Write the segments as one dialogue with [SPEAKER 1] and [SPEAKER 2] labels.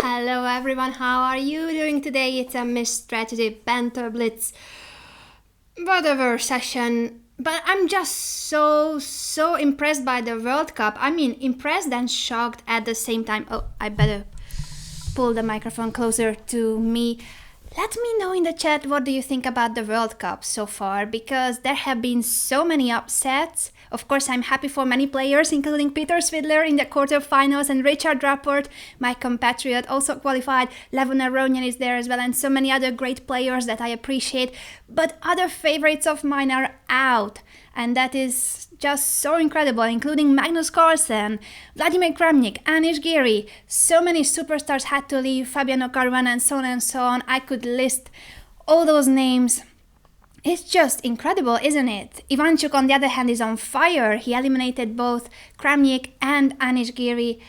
[SPEAKER 1] Hello everyone, how are you doing today? It's a Miss Strategy Banter Blitz whatever session. But I'm just so impressed by the World Cup. I mean, impressed and shocked at the same time. Oh, I better pull the microphone closer to me. Let me know in the chat what do you think about the World Cup so far, because there have been so many upsets. Of course, I'm happy for many players, including Peter Svidler in the quarterfinals and Richard Rapport, my compatriot, also qualified. Levon Aronian is there as well, and so many other great players that I appreciate. But other favorites of mine are out, and that is just so incredible, including Magnus Carlsen, Vladimir Kramnik, Anish Giri. So many superstars had to leave, Fabiano Caruana, and so on and so on. I could list all those names. It's just incredible, isn't it? Ivanchuk, on the other hand, is on fire. He eliminated both Kramnik and Anish Giri.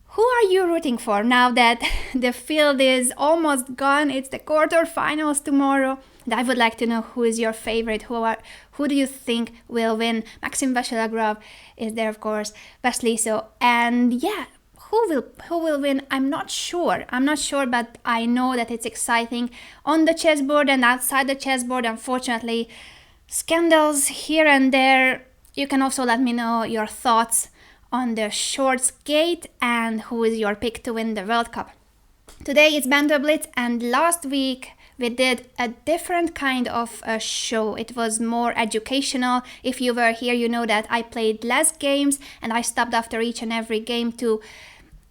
[SPEAKER 1] Who are you rooting for now that the field is almost gone? It's the quarterfinals tomorrow. And I would like to know who is your favorite. Who do you think will win? Maxim Vachilagrov is there, of course. Vasliso. And yeah, who will win? I'm not sure, but I know that it's exciting on the chessboard and outside the chessboard. Unfortunately, scandals here and there. You can also let me know your thoughts on the shorts gate and who is your pick to win the World Cup. Today it's Banter Blitz, and last week we did a different kind of a show. It was more educational. If you were here, you know that I played less games and I stopped after each and every game to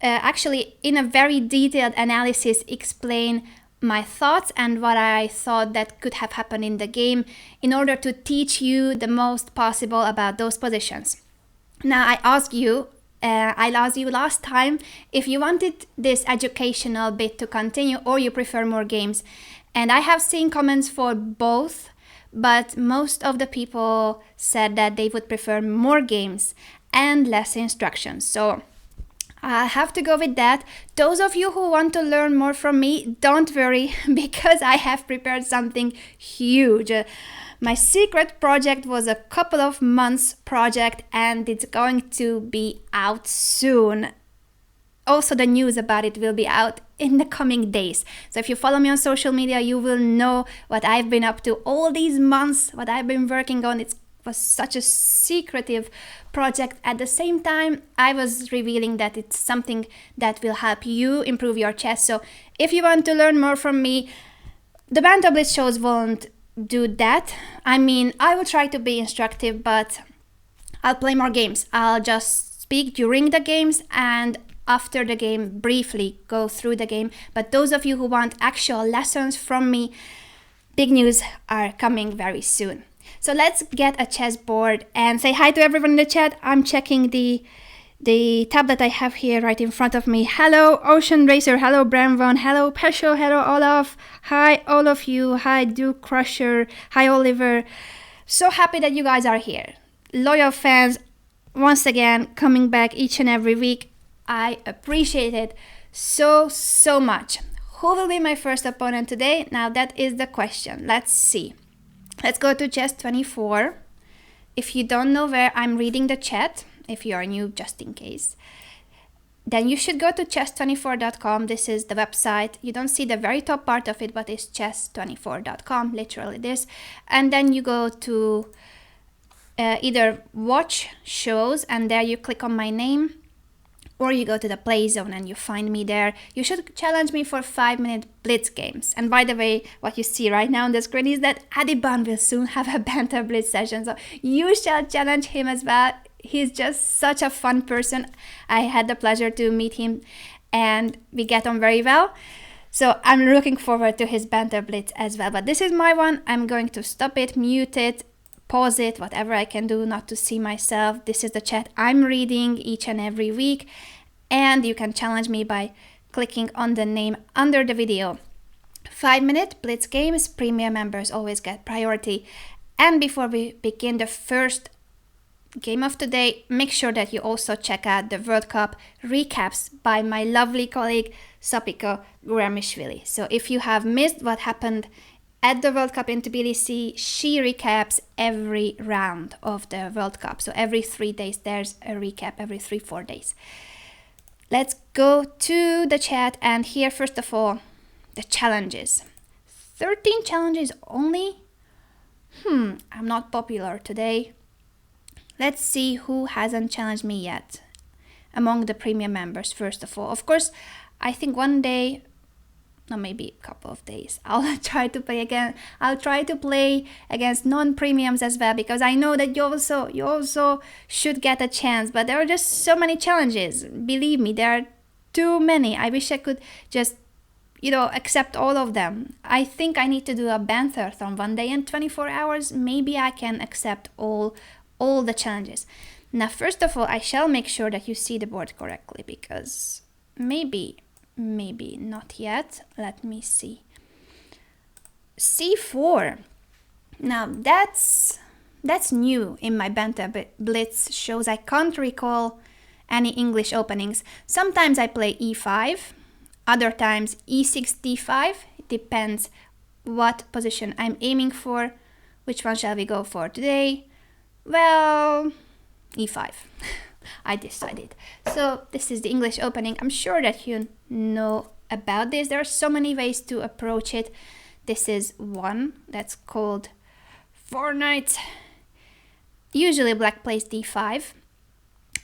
[SPEAKER 1] actually, in a very detailed analysis, explain my thoughts and what I thought that could have happened in the game in order to teach you the most possible about those positions. Now, I asked you last time if you wanted this educational bit to continue or you prefer more games. And I have seen comments for both, but most of the people said that they would prefer more games and less instructions. So I have to go with that. Those of you who want to learn more from me, don't worry, because I have prepared something huge. My secret project was a couple of months project, and it's going to be out soon. Also, the news about it will be out in the coming days. So if you follow me on social media, you will know what I've been up to all these months, what I've been working on. It was such a secretive project. At the same time, I was revealing that it's something that will help you improve your chess. So if you want to learn more from me, the Banter Blitz shows won't do that. I mean, I will try to be instructive, but I'll play more games. I'll just speak during the games and after the game briefly go through the game. But those of you who want actual lessons from me, big news are coming very soon. So let's get a chessboard and say hi to everyone in the chat. I'm checking the tablet I have here right in front of me. Hello, Ocean Racer. Hello, Bramvon. Hello, Pesho. Hello, Olaf. Hi, all of you. Hi, Duke Crusher. Hi, Oliver. So happy that you guys are here. Loyal fans, once again, coming back each and every week. I appreciate it so much. Who will be my first opponent today? Now that is the question. Let's see. Let's go to chess24. If you don't know where I'm reading the chat, if you are new, just in case, then you should go to chess24.com. This is the website. You don't see the very top part of it, but it's chess24.com, literally this. And then you go to either watch shows, and there you click on my name, or you go to the play zone and you find me there. You should challenge me for 5-minute blitz games. And by the way, what you see right now on the screen is that Adiban will soon have a Banter Blitz session. So you shall challenge him as well. He's just such a fun person. I had the pleasure to meet him and we get on very well. So I'm looking forward to his Banter Blitz as well. But this is my one. I'm going to stop it, mute it, pause it, whatever I can do not to see myself. This is the chat I'm reading each and every week. And you can challenge me by clicking on the name under the video. 5-minute blitz games, premium members always get priority. And before we begin the first game of today, make sure that you also check out the World Cup recaps by my lovely colleague Sapiko Guramishvili. So if you have missed what happened at the World Cup in Tbilisi, she recaps every round of the World Cup. So every 3 days there's a recap, every 3-4 days. let's go to the chat, and here first of all, the challenges. 13 challenges only? I'm not popular today. Let's see who hasn't challenged me yet among the premium members, first of all. Of course, I think one day, no, maybe a couple of days, I'll try to play again. I'll try to play against non-premiums as well, because I know that you also should get a chance, but there are just so many challenges. Believe me, there are too many. I wish I could just accept all of them. I think I need to do a banter-thon one day in 24 hours. Maybe I can accept all the challenges. Now, first of all, I shall make sure that you see the board correctly, because maybe not yet. Let me see. C4. Now, that's new in my Banter Blitz shows. I can't recall any English openings. Sometimes I play E5. Other times E6, D5, it depends what position I'm aiming for. Which one shall we go for today? Well, E5. I decided. So this is the English opening. I'm sure that you know about this. There are so many ways to approach it. This is one that's called 4 knights. Usually black plays D5.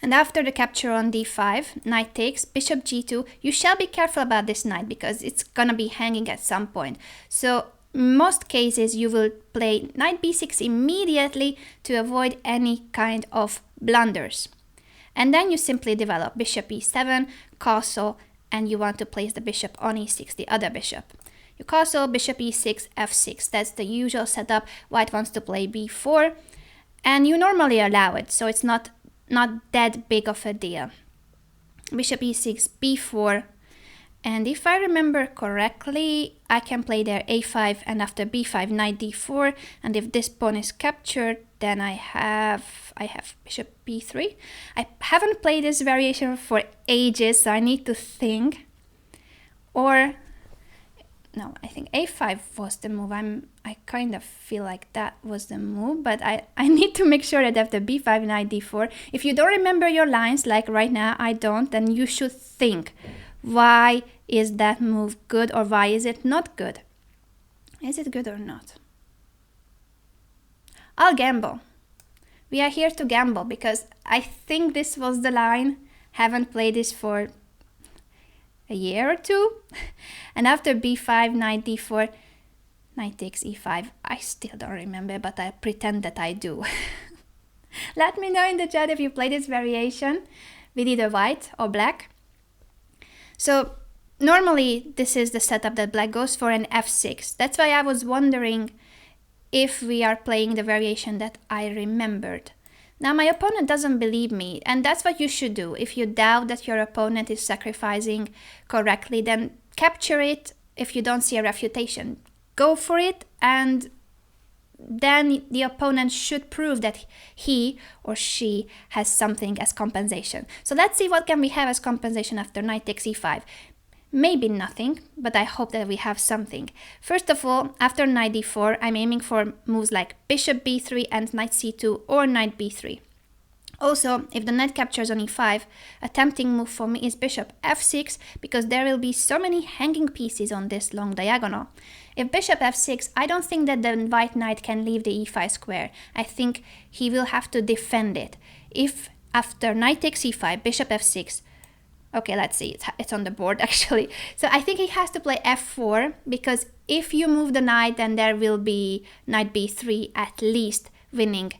[SPEAKER 1] And after the capture on d5, knight takes, bishop g2. You shall be careful about this knight because it's gonna be hanging at some point. So in most cases you will play knight b6 immediately to avoid any kind of blunders. And then you simply develop bishop e7, castle, and you want to place the bishop on e6, the other bishop. You castle, bishop e6, f6. That's the usual setup. White wants to play b4, and you normally allow it, so it's not that big of a deal. Bishop e6, b4, and if I remember correctly, I can play there a5, and after b5, knight d4, and if this pawn is captured, then I have bishop b3. I haven't played this variation for ages, so I need to think. Or no, I think a5 was the move. I kind of feel like that was the move, but I need to make sure that after b5, knight d4, if you don't remember your lines, like right now I don't, then you should think, why is that move good or why is it not good? Is it good or not? I'll gamble. We are here to gamble because I think this was the line. Haven't played this for a year or two. And after b5, knight d4, knight takes e5. I still don't remember, but I pretend that I do. Let me know in the chat if you play this variation with either white or black. So normally this is the setup that black goes for, an f6. That's why I was wondering if we are playing the variation that I remembered. Now my opponent doesn't believe me, and that's what you should do. If you doubt that your opponent is sacrificing correctly, then capture it. If you don't see a refutation, go for it, and then the opponent should prove that he or she has something as compensation. So let's see what can we have as compensation after knight takes e5. Maybe nothing, but I hope that we have something. First of all, after knight d4, I'm aiming for moves like bishop b3 and knight c2 or knight b3. Also, if the knight captures on e5, a tempting move for me is bishop f6, because there will be so many hanging pieces on this long diagonal. If bishop f6, I don't think that the white knight can leave the e5 square. I think he will have to defend it. If after knight takes e5, bishop f6, okay, let's see, it's on the board actually. So I think he has to play f4, because if you move the knight, then there will be knight b3 at least winning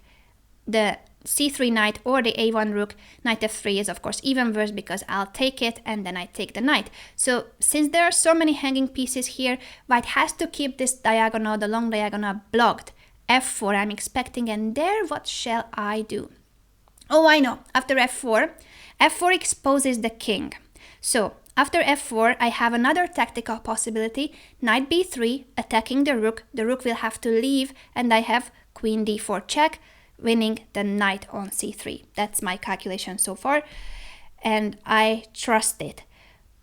[SPEAKER 1] the c3 knight or the a1 rook. Knight f3 is of course even worse, because I'll take it and then I take the knight. So since there are so many hanging pieces here, white has to keep this diagonal, the long diagonal, blocked. f4 I'm expecting, and there what shall I do? Oh, I know, after f4, f4 exposes the king. So after f4, I have another tactical possibility, knight b3, attacking the rook. The rook will have to leave, and I have queen d4 check, winning the knight on c3. That's my calculation so far, and I trust it.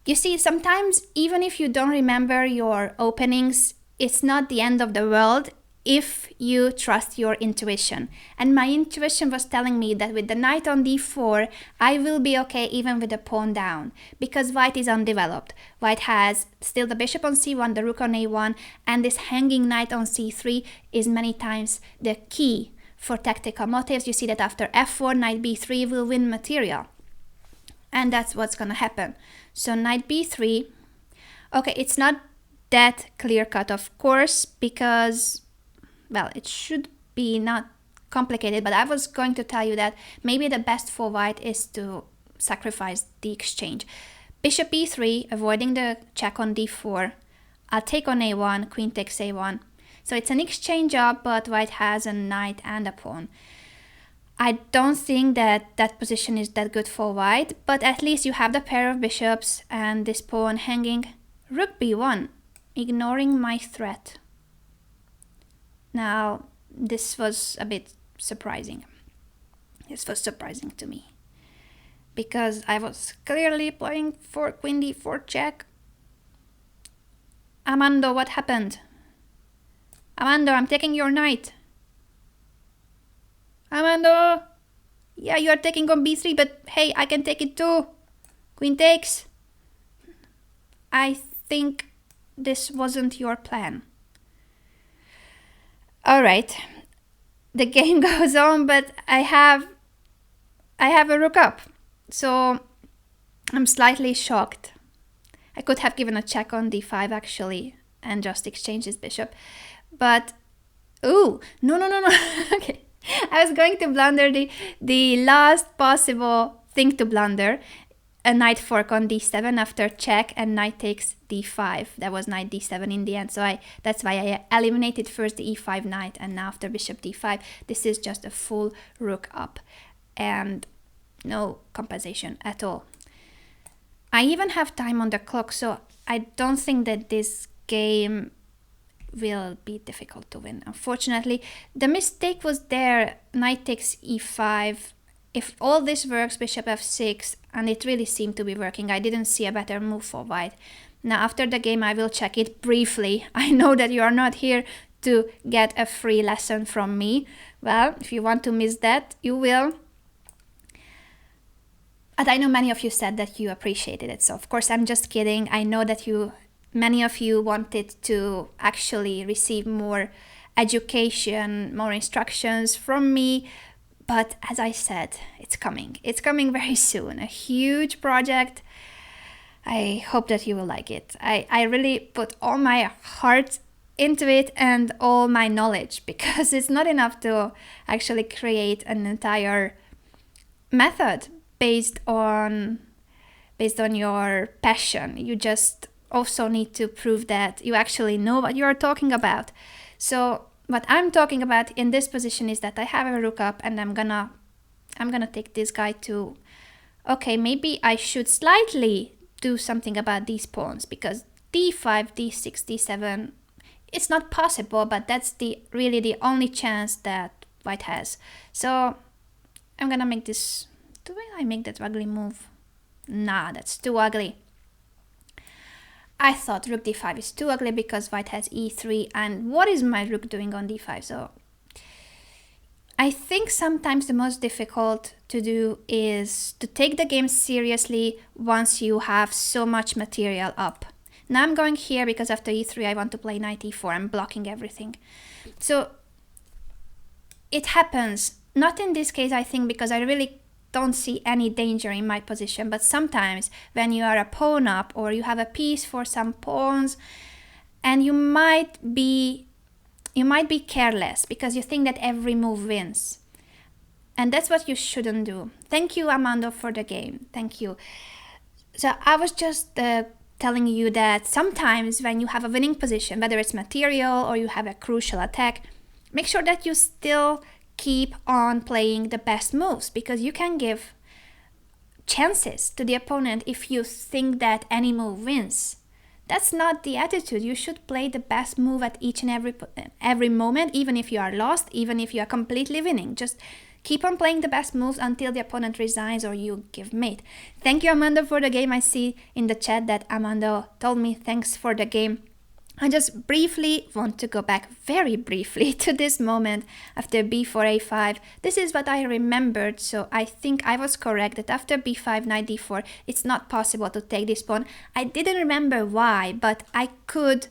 [SPEAKER 1] You see, sometimes even if you don't remember your openings, it's not the end of the world if you trust your intuition. And my intuition was telling me that with the knight on d4, I will be okay even with the pawn down, because white is undeveloped. White has still the bishop on c1, the rook on a1, and this hanging knight on c3 is many times the key for tactical motives. You see that after f4, knight b3 will win material. And that's what's gonna happen. So knight b3, okay, it's not that clear cut, of course, because, well, it should be not complicated, but I was going to tell you that maybe the best for white is to sacrifice the exchange. Bishop e3, avoiding the check on d4. I'll take on a1, queen takes a1. So it's an exchange up, but white has a knight and a pawn. I don't think that that position is that good for white, but at least you have the pair of bishops and this pawn hanging. Rook b1, ignoring my threat. Now, this was a bit surprising. This was surprising to me, because I was clearly playing for queen d4 check. Amando, what happened? Amando, I'm taking your knight. Amando! Yeah, you are taking on b3, but hey, I can take it too. Queen takes. I think this wasn't your plan. Alright. The game goes on, but I have a rook up. So I'm slightly shocked. I could have given a check on d5 actually and just exchanged his bishop. But, ooh, no. Okay. I was going to blunder the last possible thing to blunder. A knight fork on d7 after check, and knight takes d5. That was knight d7 in the end. So that's why I eliminated first the e5 knight, and now after bishop d5, this is just a full rook up and no compensation at all. I even have time on the clock, so I don't think that this game will be difficult to win. Unfortunately, the mistake was there. Knight takes e5. If all this works, bishop f6, and it really seemed to be working. I didn't see a better move for white. Now after the game I will check it briefly. I know that you are not here to get a free lesson from me. Well, if you want to miss that, you will. And I know many of you said that you appreciated it, so of course I'm just kidding. I know that many of you wanted to actually receive more education, more instructions from me. But as I said, it's coming. It's coming very soon. A huge project. I hope that you will like it. I really put all my heart into it and all my knowledge, because it's not enough to actually create an entire method based on your passion. You just also need to prove that you actually know what you are talking about. So what I'm talking about in this position is that I have a rook up, and I'm gonna take this guy to, okay, maybe I should slightly do something about these pawns, because d5, d6, d7, it's not possible, but that's really the only chance that white has. So I'm gonna make this. Do I make that ugly move? Nah, that's too ugly. I thought rook d5 is too ugly because white has e3, and what is my rook doing on d5? So I think sometimes the most difficult to do is to take the game seriously once you have so much material up. Now I'm going here because after e3 I want to play knight e4. I'm blocking everything. So it happens, not in this case I think, because I really don't see any danger in my position, but sometimes when you are a pawn up or you have a piece for some pawns, and you might be careless because you think that every move wins, and that's what you shouldn't do. Thank you, Amando, for the game. Thank you. So I was just telling you that sometimes when you have a winning position, whether it's material or you have a crucial attack, make sure that you still keep on playing the best moves, because you can give chances to the opponent if you think that any move wins. That's not the attitude. You should play the best move at each and every moment, even if you are lost, even if you are completely winning. Just keep on playing the best moves until the opponent resigns or you give mate. Thank you, Amando, for the game. I see in the chat that Amando told me thanks for the game. I just briefly want to go back very briefly to this moment after b4 a5. This is what I remembered, so I think I was correct that after b5 knight d4 it's not possible to take this pawn. I didn't remember why, but I could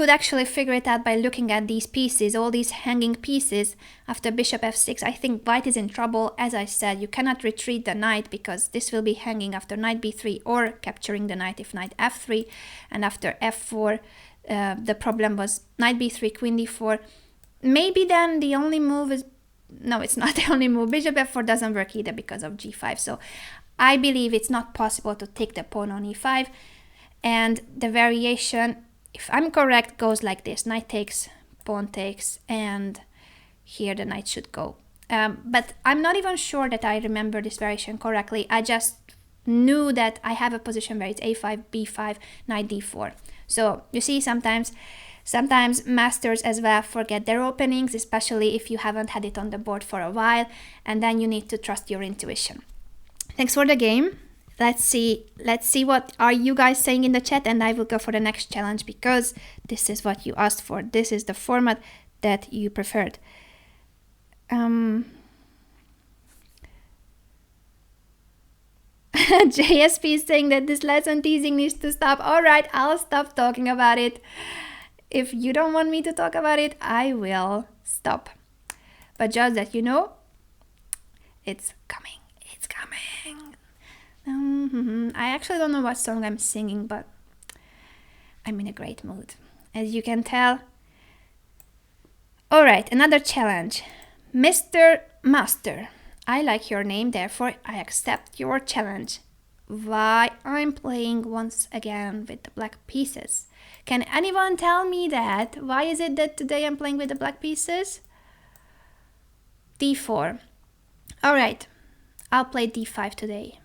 [SPEAKER 1] actually figure it out by looking at these pieces, all these hanging pieces. After bishop f6, I think white is in trouble. As I said, you cannot retreat the knight because this will be hanging after knight b3 or capturing the knight if knight f3. And after f4, the problem was knight b3, queen d4. Maybe then the only move is... No, it's not the only move. Bishop f4 doesn't work either because of g5. So I believe it's not possible to take the pawn on e5. And the variation, if I'm correct, goes like this. Knight takes, pawn takes, and here the knight should go. But I'm not even sure that I remember this variation correctly. I just knew that I have a position where it's a5, b5, knight d4. So you see, sometimes masters as well forget their openings, especially if you haven't had it on the board for a while, and then you need to trust your intuition. Thanks for the game. Let's see what are you guys saying in the chat, and I will go for the next challenge because this is what you asked for. This is the format that you preferred. JSP is saying that this lesson teasing needs to stop. Alright, I'll stop talking about it. If you don't want me to talk about it, I will stop. But just that you know, it's coming. It's coming. I actually don't know what song I'm singing, but I'm in a great mood, as you can tell. Alright, another challenge. MrMaster. I like your name, therefore I accept your challenge. Why I'm playing once again with the black pieces? Can anyone tell me that? Why is it that today I'm playing with the black pieces? d4. Alright, I'll play d5 today.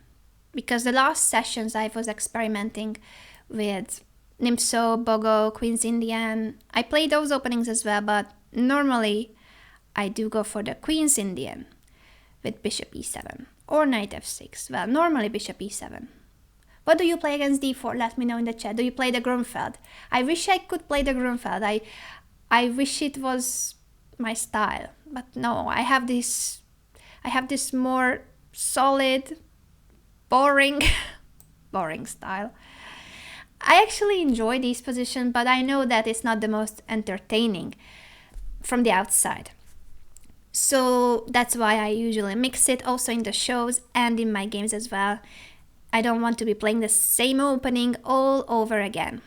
[SPEAKER 1] Because the last sessions I was experimenting with Nimso, Bogo, Queen's Indian. I play those openings as well, but normally I do go for the Queen's Indian with bishop e7 or knight f6. Well, normally bishop e7. What do you play against d4? Let me know in the chat. Do you play the Grunfeld? I wish I could play the Grunfeld. I wish it was my style, but no. I have this more solid, boring style. I actually enjoy these positions, but I know that it's not the most entertaining from the outside. So that's why I usually mix it also in the shows and in my games as well. I don't want to be playing the same opening all over again.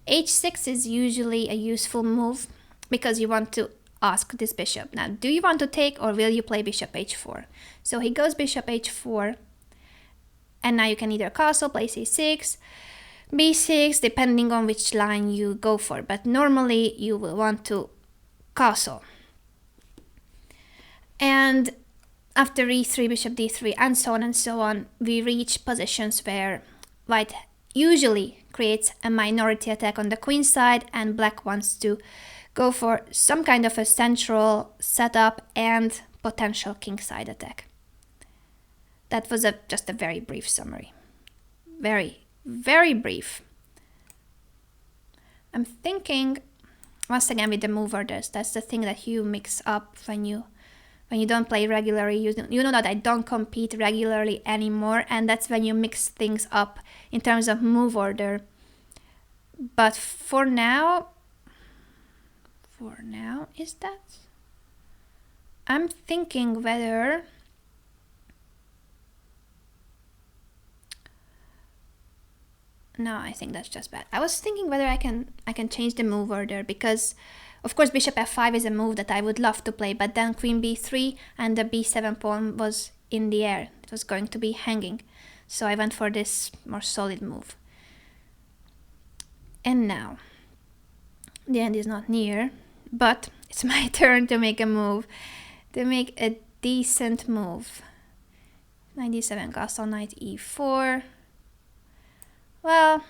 [SPEAKER 1] h6 is usually a useful move because you want to ask this bishop. Now, do you want to take or will you play bishop h4? So he goes bishop h4, and now you can either castle, play c6, b6, depending on which line you go for, but normally you will want to castle. And after e3, bishop d3, and so on, we reach positions where white usually creates a minority attack on the queen side, and black wants to go for some kind of a central setup and potential kingside attack. That was just a very brief summary. Very, very brief. I'm thinking, once again with the move orders, that's the thing that you mix up when you don't play regularly. You know that I don't compete regularly anymore, and that's when you mix things up in terms of move order. But for now, is that? I'm thinking whether no, I think that's just bad. I was thinking whether I can change the move order, because of course bishop f5 is a move that I would love to play, but then queen b3 and the b7 pawn was in the air. It was going to be hanging. So I went for this more solid move. And now the end is not near, but it's my turn to make a move, to make a decent move. Knight d7, castle, knight e4. Well,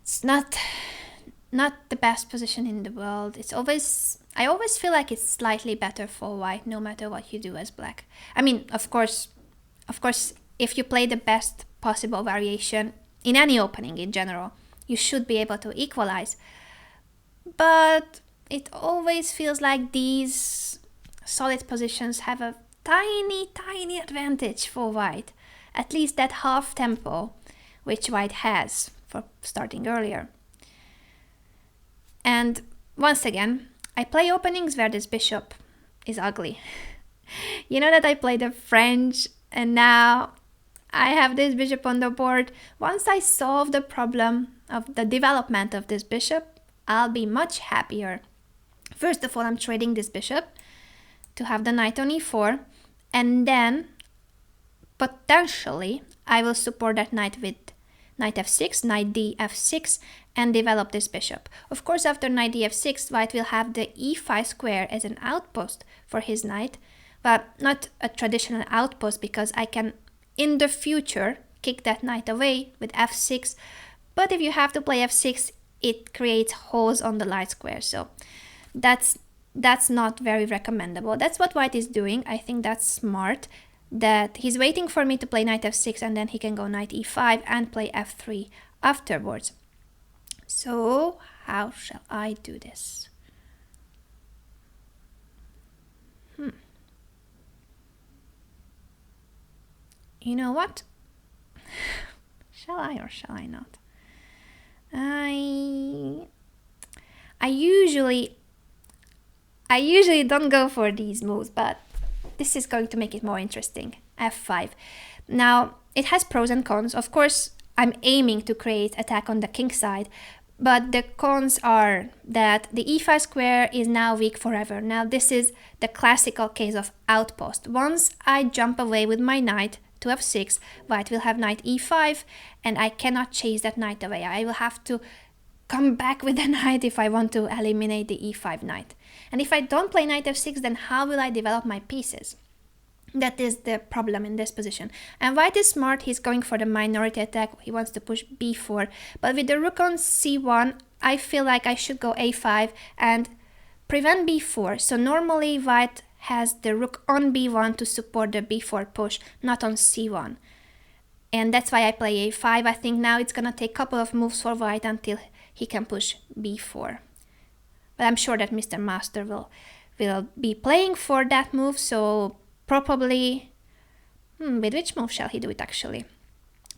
[SPEAKER 1] it's not the best position in the world. I always feel like it's slightly better for white, no matter what you do as black. I mean, of course, if you play the best possible variation in any opening in general, you should be able to equalize. But it always feels like these solid positions have a tiny advantage for white. At least that half tempo which white has for starting earlier. And once again, I play openings where this bishop is ugly. You know that I play the French and now I have this bishop on the board. Once I solve the problem of the development of this bishop, I'll be much happier. First of all, I'm trading this bishop to have the knight on e4, and then potentially I will support that knight with knight f6, knight d f6, and develop this bishop. Of course, after knight d f6, white will have the e5 square as an outpost for his knight, but not a traditional outpost because I can, in the future, kick that knight away with f6. But if you have to play f6, it creates holes on the light square, so that's not very recommendable. That's what white is doing. I think that's smart, that he's waiting for me to play knight f6 and then he can go knight e5 and play f3 afterwards. So how shall I do this? You know what? Shall I or shall I not? I usually don't go for these moves, but this is going to make it more interesting. f5. Now, it has pros and cons. Of course, I'm aiming to create attack on the king side, but the cons are that the e5 square is now weak forever. Now, this is the classical case of outpost. Once I jump away with my knight to f6, white will have knight e5, and I cannot chase that knight away. I will have to come back with the knight if I want to eliminate the e5 knight. And if I don't play knight f6, then how will I develop my pieces? That is the problem in this position. And white is smart, he's going for the minority attack, he wants to push b4, but with the rook on c1, I feel like I should go a5 and prevent b4. So normally white has the rook on b1 to support the b4 push, not on c1. And that's why I play a5. I think now it's gonna take a couple of moves for white until he can push b4. But I'm sure that MrMaster will be playing for that move, so probably... with which move shall he do it actually?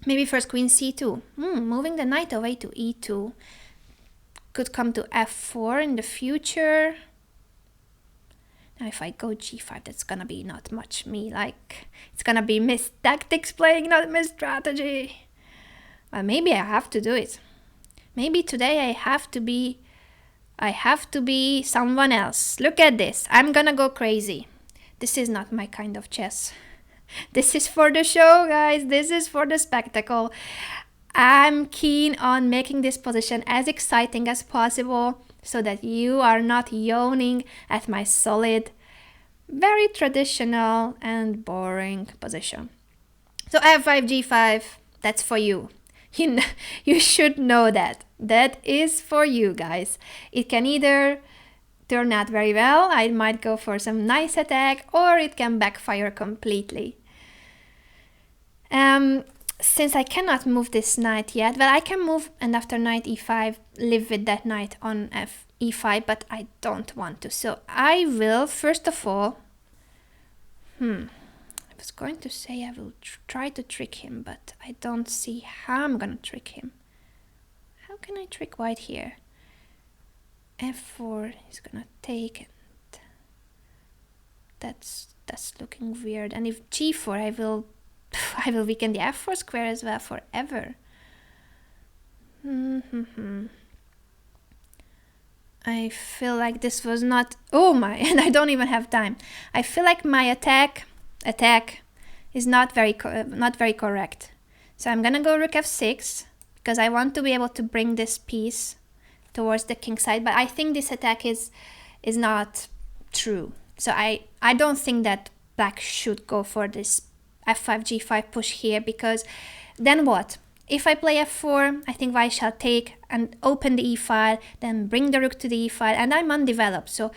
[SPEAKER 1] Maybe first queen c2. Moving the knight away to e2. Could come to f4 in the future. Now if I go g5, that's gonna be not much me, like... It's gonna be Miss Tactics playing, not Miss Strategy. Well, maybe I have to do it. Maybe today I have to be someone else. Look at this. I'm gonna go crazy. This is not my kind of chess. This is for the show, guys. This is for the spectacle. I'm keen on making this position as exciting as possible so that you are not yawning at my solid, very traditional and boring position. So f5, g5, that's for you. You should know that. That is for you, guys. It can either turn out very well, I might go for some nice attack, or it can backfire completely. Since I cannot move this knight yet, well, I can move and after knight e5, live with that knight on e5, but I don't want to. So I will, first of all, I was going to say I will try to trick him, but I don't see how I'm gonna trick him. How can I trick white here? f4 is gonna take, and that's looking weird. And if g4, I will weaken the f4 square as well forever. I feel like this was not... Oh my, and I don't even have time. I feel like my attack is not very correct. So I'm gonna go rook f6 because I want to be able to bring this piece towards the king side, but I think this attack is not true. So I don't think that black should go for this f5 g5 push here, because then what? If I play f4, I think white shall take and open the e-file, then bring the rook to the e-file, and I'm undeveloped. So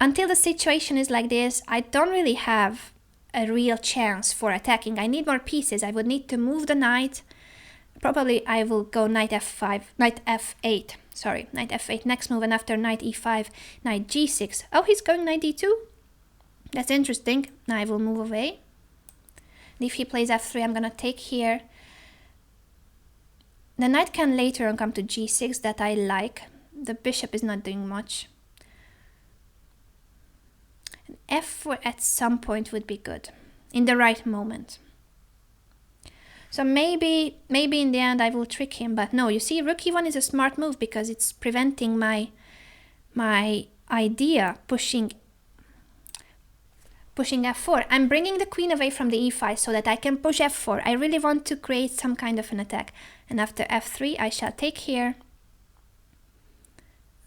[SPEAKER 1] until the situation is like this, I don't really have a real chance for attacking. I need more pieces. I would need to move the knight. Probably I will go knight f5, knight f8. Sorry, knight f8 next move, and after knight e5, knight g6. Oh, he's going knight d2. That's interesting. Now I will move away. And if he plays f3, I'm gonna take here. The knight can later on come to g6, that I like. The bishop is not doing much. And f4 at some point would be good, in the right moment. So maybe in the end I will trick him, but no, you see, rook e1 is a smart move because it's preventing my idea pushing f4. I'm bringing the queen away from the e5 so that I can push f4. I really want to create some kind of an attack. And after f3 I shall take here.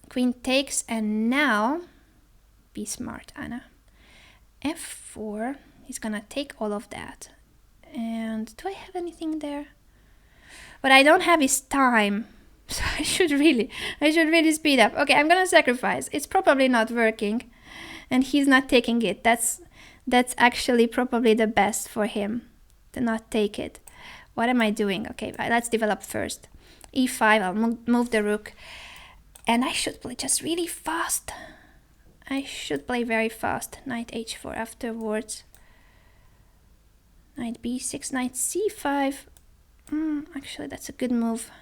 [SPEAKER 1] Queen takes, and now be smart, Anna. f4, he's gonna take all of that. And do I have anything there? But I don't have his time, so I should really speed up. Okay, I'm gonna sacrifice. It's probably not working, and he's not taking it. That's actually probably the best for him, to not take it. What am I doing? Okay, let's develop first. e5, I'll move the rook, and I should play just really fast. I should play very fast. Knight h4 afterwards. Knight b6, knight c5. Actually, that's a good move.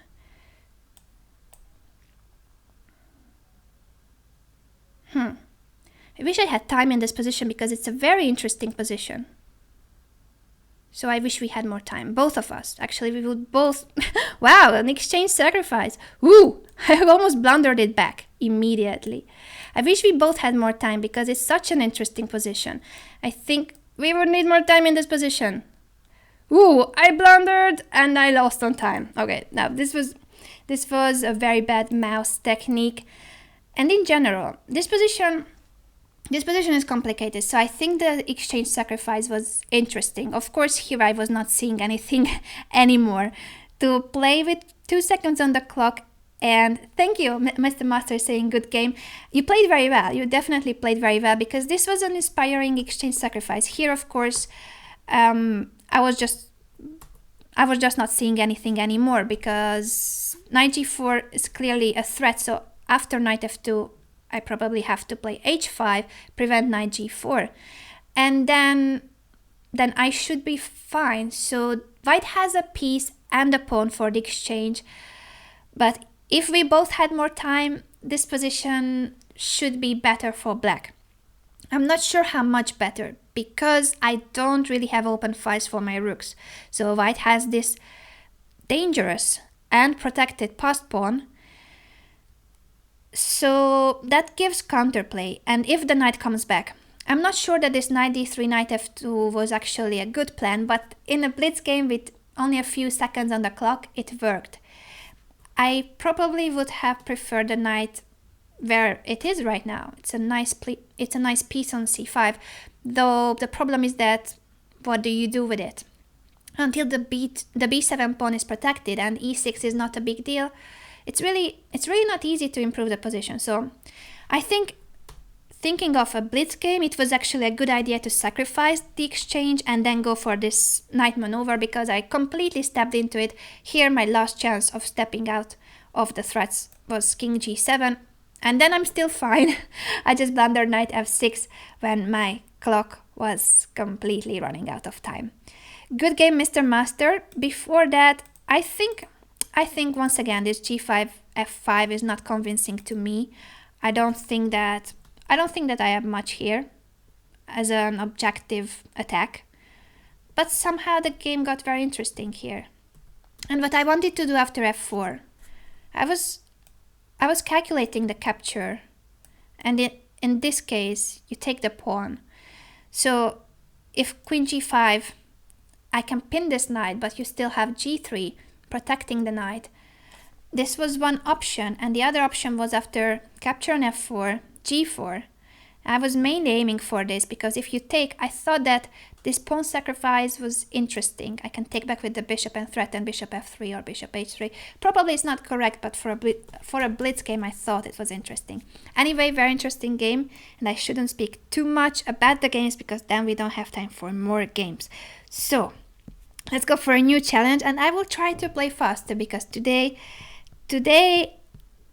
[SPEAKER 1] I wish I had time in this position because it's a very interesting position. So I wish we had more time. Both of us. Actually, we would both... Wow, an exchange sacrifice. Ooh, I almost blundered it back immediately. I wish we both had more time because it's such an interesting position. I think we would need more time in this position. Ooh, I blundered and I lost on time. Okay, now this was a very bad mouse technique. And in general, this position is complicated, so I think the exchange sacrifice was interesting. Of course, here I was not seeing anything anymore. To play with 2 seconds on the clock, and thank you, MrMaster, saying good game. You played very well. You definitely played very well because this was an inspiring exchange sacrifice. Here, of course, I was just not seeing anything anymore because knight g4 is clearly a threat. So after knight f2, I probably have to play h5, prevent knight g4, and then I should be fine. So white has a piece and a pawn for the exchange, but if we both had more time, this position should be better for black. I'm not sure how much better because I don't really have open files for my rooks. So white has this dangerous and protected passed pawn. So that gives counterplay, and if the knight comes back, I'm not sure that this knight d3, knight f2 was actually a good plan, but in a blitz game with only a few seconds on the clock, it worked. I probably would have preferred the knight where it is right now. It's a nice piece on c5, though the problem is that what do you do with it? Until the b7 pawn is protected and e6 is not a big deal, it's really not easy to improve the position. So I think, thinking of a blitz game, it was actually a good idea to sacrifice the exchange and then go for this knight maneuver because I completely stepped into it. Here my last chance of stepping out of the threats was king g7, and then I'm still fine. I just blundered knight f6 when my clock was completely running out of time. Good game, MrMaster. Before that, I think once again this g5 f5 is not convincing to me. I don't think that I have much here as an objective attack, but somehow the game got very interesting here. And what I wanted to do after f4, I was calculating the capture, and in this case you take the pawn. So if queen g5, I can pin this knight, but you still have g3 protecting the knight. This was one option, and the other option was after capture on f4, g4, I was mainly aiming for this because if you take, I thought that this pawn sacrifice was interesting. I can take back with the bishop and threaten bishop f3 or bishop h3. Probably it's not correct, but for a blitz game, I thought it was interesting. Anyway, very interesting game, and I shouldn't speak too much about the games because then we don't have time for more games. So let's go for a new challenge, and I will try to play faster because today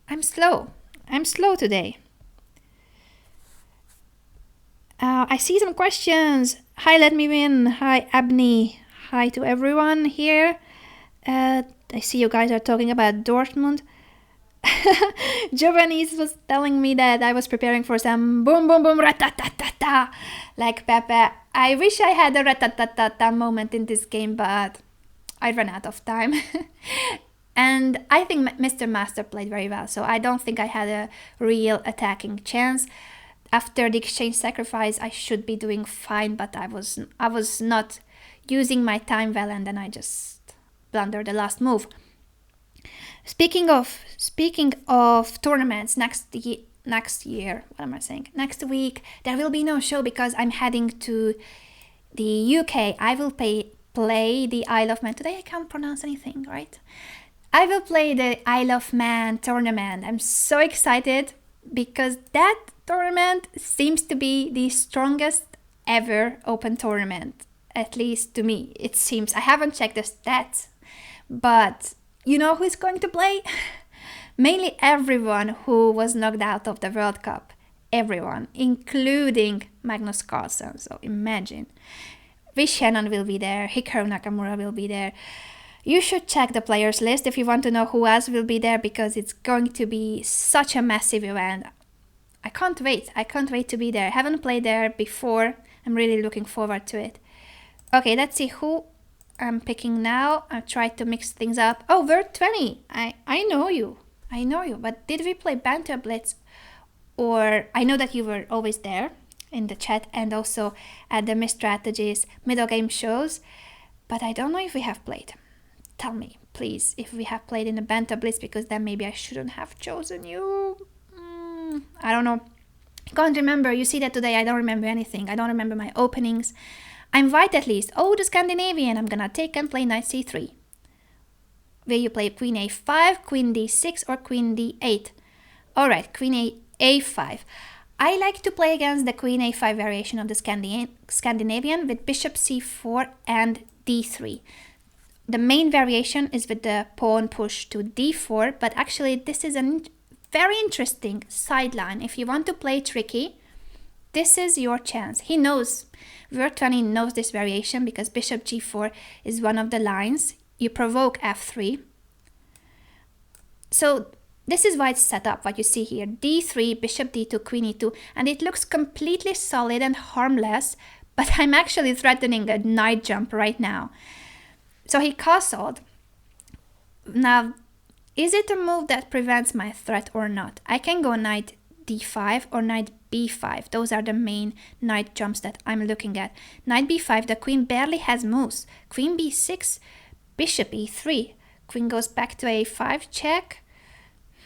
[SPEAKER 1] I'm slow. I'm slow today. I see some questions. Hi, let me win. Hi, Abney. Hi to everyone here. I see you guys are talking about Dortmund. Giovanni was telling me that I was preparing for some boom, boom, boom, ratatatata, like Pepe. I wish I had a ratatatata moment in this game, but I ran out of time. And I think MrMaster played very well, so I don't think I had a real attacking chance. After the exchange sacrifice, I should be doing fine, but I was not using my time well, and then I just blundered the last move. Speaking of tournaments, next year, what am I saying? Next week there will be no show because I'm heading to the UK. I will play the Isle of Man. Today I can't pronounce anything, right? I will play the Isle of Man tournament. I'm so excited because that tournament seems to be the strongest ever open tournament, at least to me. It seems. I haven't checked the stats, but you know who's going to play? Mainly everyone who was knocked out of the World Cup. Everyone, including Magnus Carlsen. So imagine. Vishanan will be there. Hikaru Nakamura will be there. You should check the players list if you want to know who else will be there because it's going to be such a massive event. I can't wait. I can't wait to be there. I haven't played there before. I'm really looking forward to it. Okay, let's see who I'm picking now. I'll try to mix things up. Oh, Word 20. I know you. I know you. But did we play Banter Blitz? Or I know that you were always there in the chat and also at the MrStrategies middle game shows. But I don't know if we have played. Tell me, please, if we have played in the Banter Blitz because then maybe I shouldn't have chosen you. I don't know. I can't remember. You see that today I don't remember anything. I don't remember my openings. I'm white at least. Oh, the Scandinavian. I'm gonna take and play knight c3. Will you play queen a5, queen d6 or queen d8? Alright, queen a5. I like to play against the queen a5 variation of the Scandinavian with bishop c4 and d3. The main variation is with the pawn push to d4, but actually this is a very interesting sideline. If you want to play tricky, this is your chance. He knows, Word20 knows this variation because bishop g4 is one of the lines. You provoke f3. So this is why it's set up, what you see here. d3, bishop d2, queen e2, and it looks completely solid and harmless, but I'm actually threatening a knight jump right now. So he castled. Now, is it a move that prevents my threat or not? I can go knight d5 or knight b5. Those are the main knight jumps that I'm looking at. Knight b5, the queen barely has moves. Queen b6, bishop e3. Queen goes back to a5, check.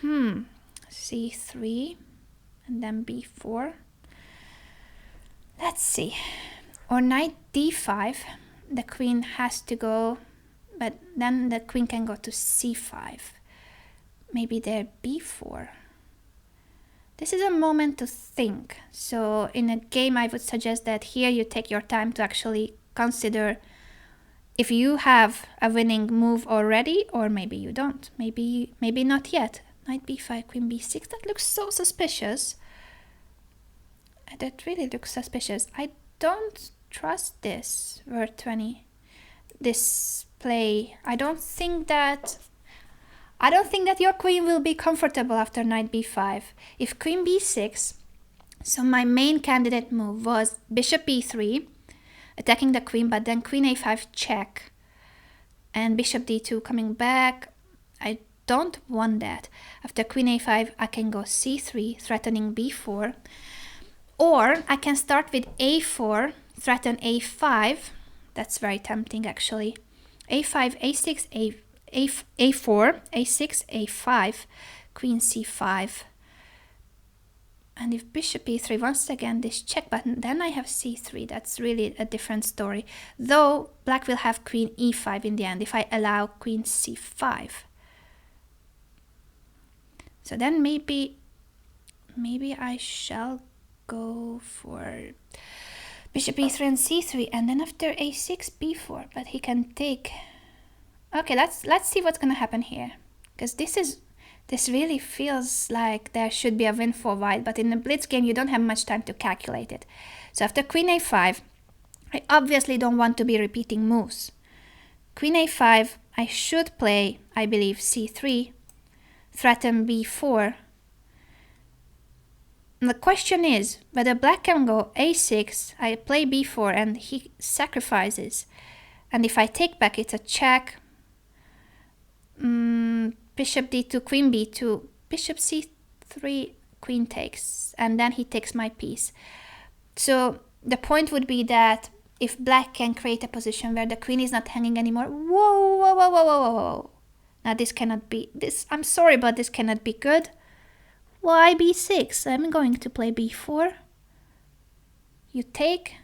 [SPEAKER 1] c3, and then b4. Let's see. Or knight d5, the queen has to go, but then the queen can go to c5. Maybe there b4. This is a moment to think. So in a game, I would suggest that here you take your time to actually consider if you have a winning move already, or maybe you don't. Maybe not yet. Knight b5, queen b6. That looks so suspicious. That really looks suspicious. I don't trust this, Word20. This play. I don't think that your queen will be comfortable after knight b5. If queen b6, so my main candidate move was bishop e3, attacking the queen, but then queen a5 check, and bishop d2 coming back. I don't want that. After queen a5, I can go c3, threatening b4, or I can start with a4, threaten a5. That's very tempting actually. a5, a6, a4, a6, a5, queen c5. And if bishop e3, once again this check button, then I have c3. That's really a different story. Though black will have queen e5 in the end if I allow queen c5. So then maybe I shall go for bishop e3 and c3, and then after a6 b4. But he can take. Okay, let's see what's gonna happen here, because this really feels like there should be a win for white, but in the blitz game you don't have much time to calculate it. So after queen a5, I obviously don't want to be repeating moves. Queen a5, I should play, I believe, c3, threaten b4. And the question is whether black can go a6, I play b4 and he sacrifices. And if I take back, it's a check. Bishop d2, queen b2, bishop c3, queen takes, and then he takes my piece. So the point would be that if black can create a position where the queen is not hanging anymore, whoa. Now this cannot be, I'm sorry, but this cannot be good. Why b6? I'm going to play b4. You take.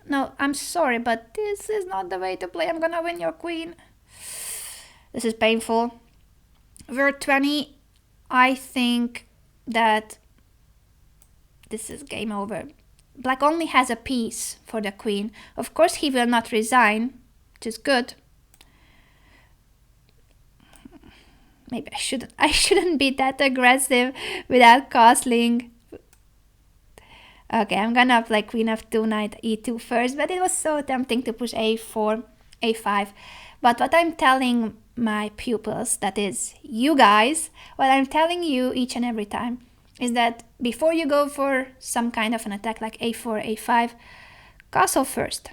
[SPEAKER 1] No, I'm sorry, but this is not the way to play. I'm gonna win your queen. This is painful. Word 20, I think that this is game over. Black only has a piece for the queen. Of course he will not resign, which is good. Maybe I shouldn't be that aggressive without castling. Okay, I'm gonna play queen f2, knight e2 first, but it was so tempting to push a4, a5. But what I'm telling my pupils, that is you guys, what I'm telling you each and every time is that before you go for some kind of an attack like a4, a5, castle first.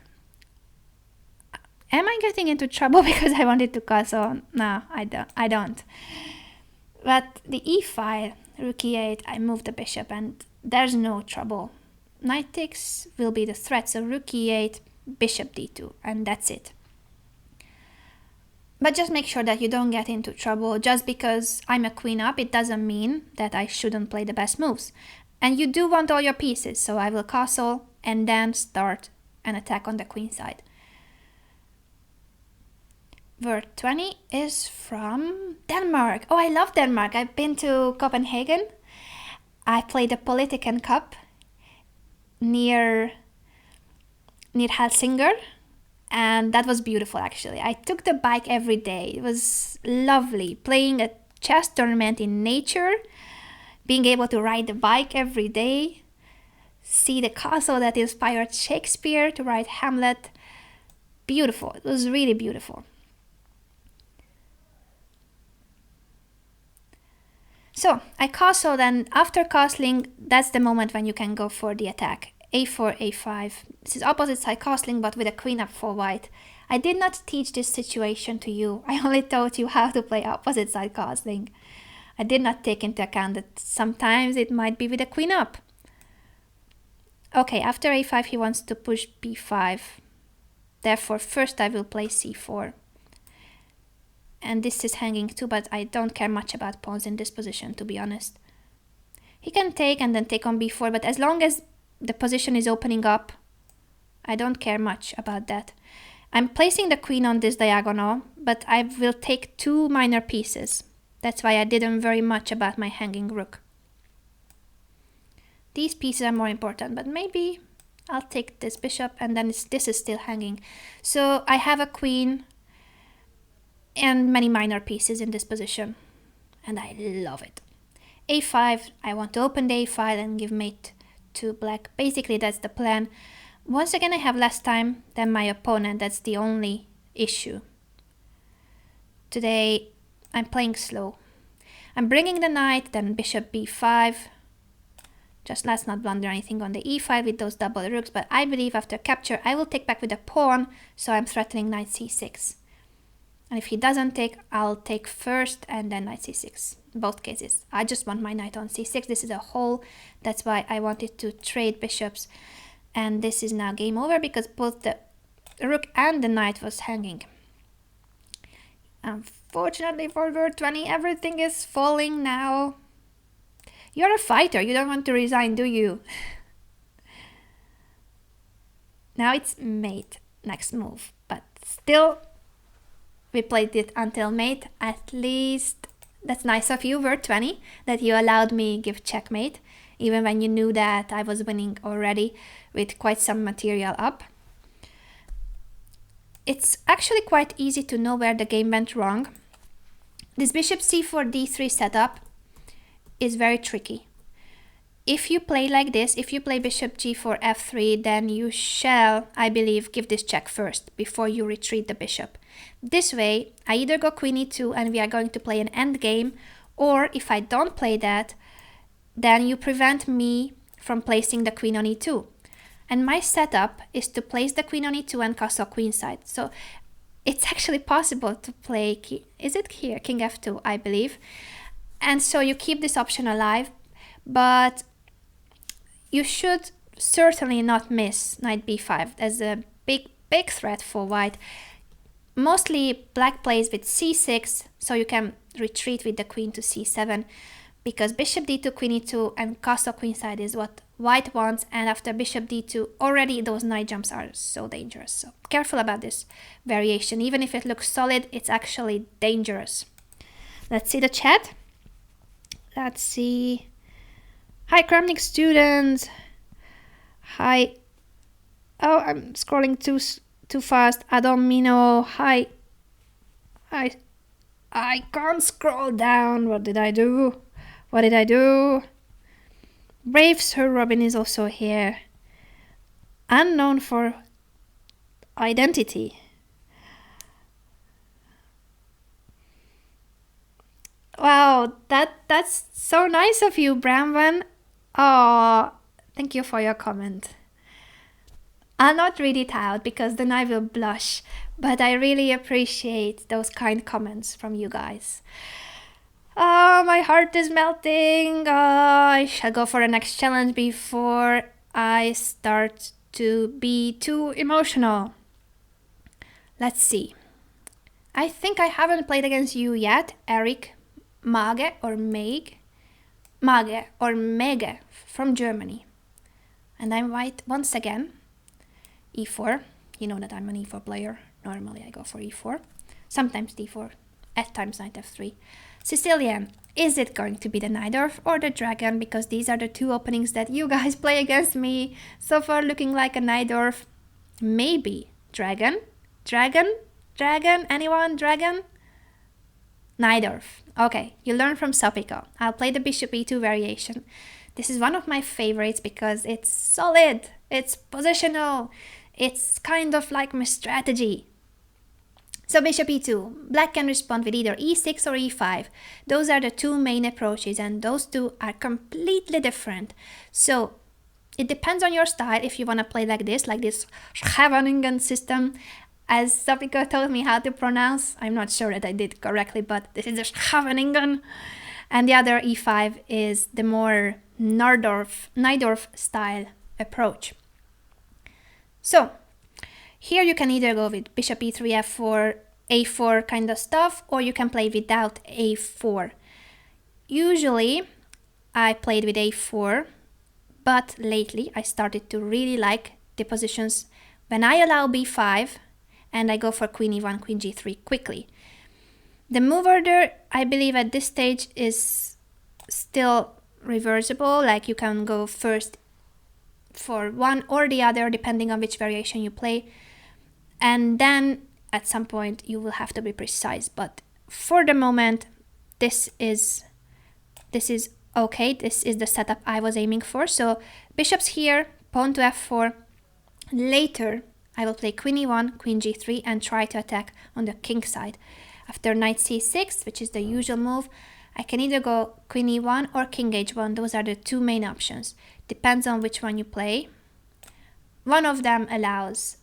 [SPEAKER 1] Am I getting into trouble because I wanted to castle? No, I don't. But the e file, rook e8, I move the bishop and there's no trouble. Knight takes will be the threat, so rook e8, bishop d2, and that's it. But just make sure that you don't get into trouble. Just because I'm a queen up, it doesn't mean that I shouldn't play the best moves. And you do want all your pieces, so I will castle and then start an attack on the queen side. Word 20 is from Denmark. Oh, I love Denmark. I've been to Copenhagen. I played the Politiken Cup near Helsingør. And that was beautiful, actually. I took the bike every day. It was lovely. Playing a chess tournament in nature, being able to ride the bike every day, see the castle that inspired Shakespeare to write Hamlet. Beautiful. It was really beautiful. So I castled, and after castling, that's the moment when you can go for the attack. a4, a5. This is opposite side castling, but with a queen up for white. I did not teach this situation to you. I only taught you how to play opposite side castling. I did not take into account that sometimes it might be with a queen up. Okay, after a5 he wants to push b5. Therefore, first I will play c4. And this is hanging too, but I don't care much about pawns in this position, to be honest. He can take and then take on b4, but as long as the position is opening up, I don't care much about that. I'm placing the queen on this diagonal, but I will take two minor pieces. That's why I didn't worry much about my hanging rook. These pieces are more important, but maybe I'll take this bishop and then this is still hanging. So I have a queen and many minor pieces in this position, and I love it. a5, I want to open the a file and give mate to black. Basically, that's the plan. Once again, I have less time than my opponent. That's the only issue. Today, I'm playing slow. I'm bringing the knight, then bishop b5. Just let's not blunder anything on the e5 with those double rooks, but I believe after capture, I will take back with a pawn, so I'm threatening knight c6. And if he doesn't take, I'll take first and then knight c6. In both cases, I just want my knight on c6. This is a hole. That's why I wanted to trade bishops. And this is now game over because both the rook and the knight was hanging. Unfortunately for word 20, everything is falling now. You're a fighter, you don't want to resign, do you? Now it's mate, next move, but still we played it until mate. At least that's nice of you, word 20, that you allowed me give checkmate, even when you knew that I was winning already with quite some material up. It's actually quite easy to know where the game went wrong. This bishop c4 d3 setup is very tricky. If you play like this, if you play bishop g4 f3, then you shall, I believe, give this check first before you retreat the bishop. This way, I either go queen e2 and we are going to play an endgame, or if I don't play that, then you prevent me from placing the queen on e2. And my setup is to place the queen on e2 and castle queenside. So it's actually possible to play, is it here? King f2, I believe. And so you keep this option alive, but you should certainly not miss knight b5 as a big threat for white. Mostly black plays with c6, so you can retreat with the queen to c7, because bishop d2, queen e2 and castle queenside is what white wants, and after bishop d2 already those knight jumps are so dangerous. So careful about this variation. Even if it looks solid, it's actually dangerous. Let's see the chat. Let's see. Hi, Kramnik students. Hi. Oh, I'm scrolling too fast. Adomino. Hi. I can't scroll down. What did I do? What did I do? Brave Sir Robin is also here. Unknown for identity. Wow, that's so nice of you, Bramvan. Oh, thank you for your comment. I'll not read it out because then I will blush, but I really appreciate those kind comments from you guys. Oh, my heart is melting. I shall go for the next challenge before I start to be too emotional. Let's see. I think I haven't played against you yet, ErikMage or Mage from Germany. And I'm white once again. e4. You know that I'm an e4 player. Normally I go for e4. Sometimes d4. At times knight f3. Sicilian, is it going to be the Najdorf or the Dragon? Because these are the two openings that you guys play against me. So far looking like a Najdorf. Maybe Dragon? Anyone? Dragon? Najdorf. Okay, you learn from Sopiko. I'll play the bishop e2 variation. This is one of my favorites because it's solid. It's positional. It's kind of like my strategy. So bishop e2, black can respond with either e6 or e5. Those are the two main approaches and those two are completely different. So it depends on your style if you want to play like this Scheveningen system, as Sopiko told me how to pronounce. I'm not sure that I did correctly, but this is the Scheveningen. And the other e5 is the more Najdorf style approach. So here you can either go with bishop e3, f4, a4 kind of stuff, or you can play without a4. Usually I played with a4, but lately I started to really like the positions when I allow b5 and I go for queen e1, queen g3 quickly. The move order, I believe at this stage, is still reversible, like you can go first for one or the other depending on which variation you play. And then at some point you will have to be precise, but for the moment this is okay. This is the setup I was aiming for. So bishops here, pawn to f4. Later I will play queen e1, queen g3 and try to attack on the king side. After knight c6, which is the usual move, I can either go queen e1 or king h1. Those are the two main options. Depends on which one you play. One of them allows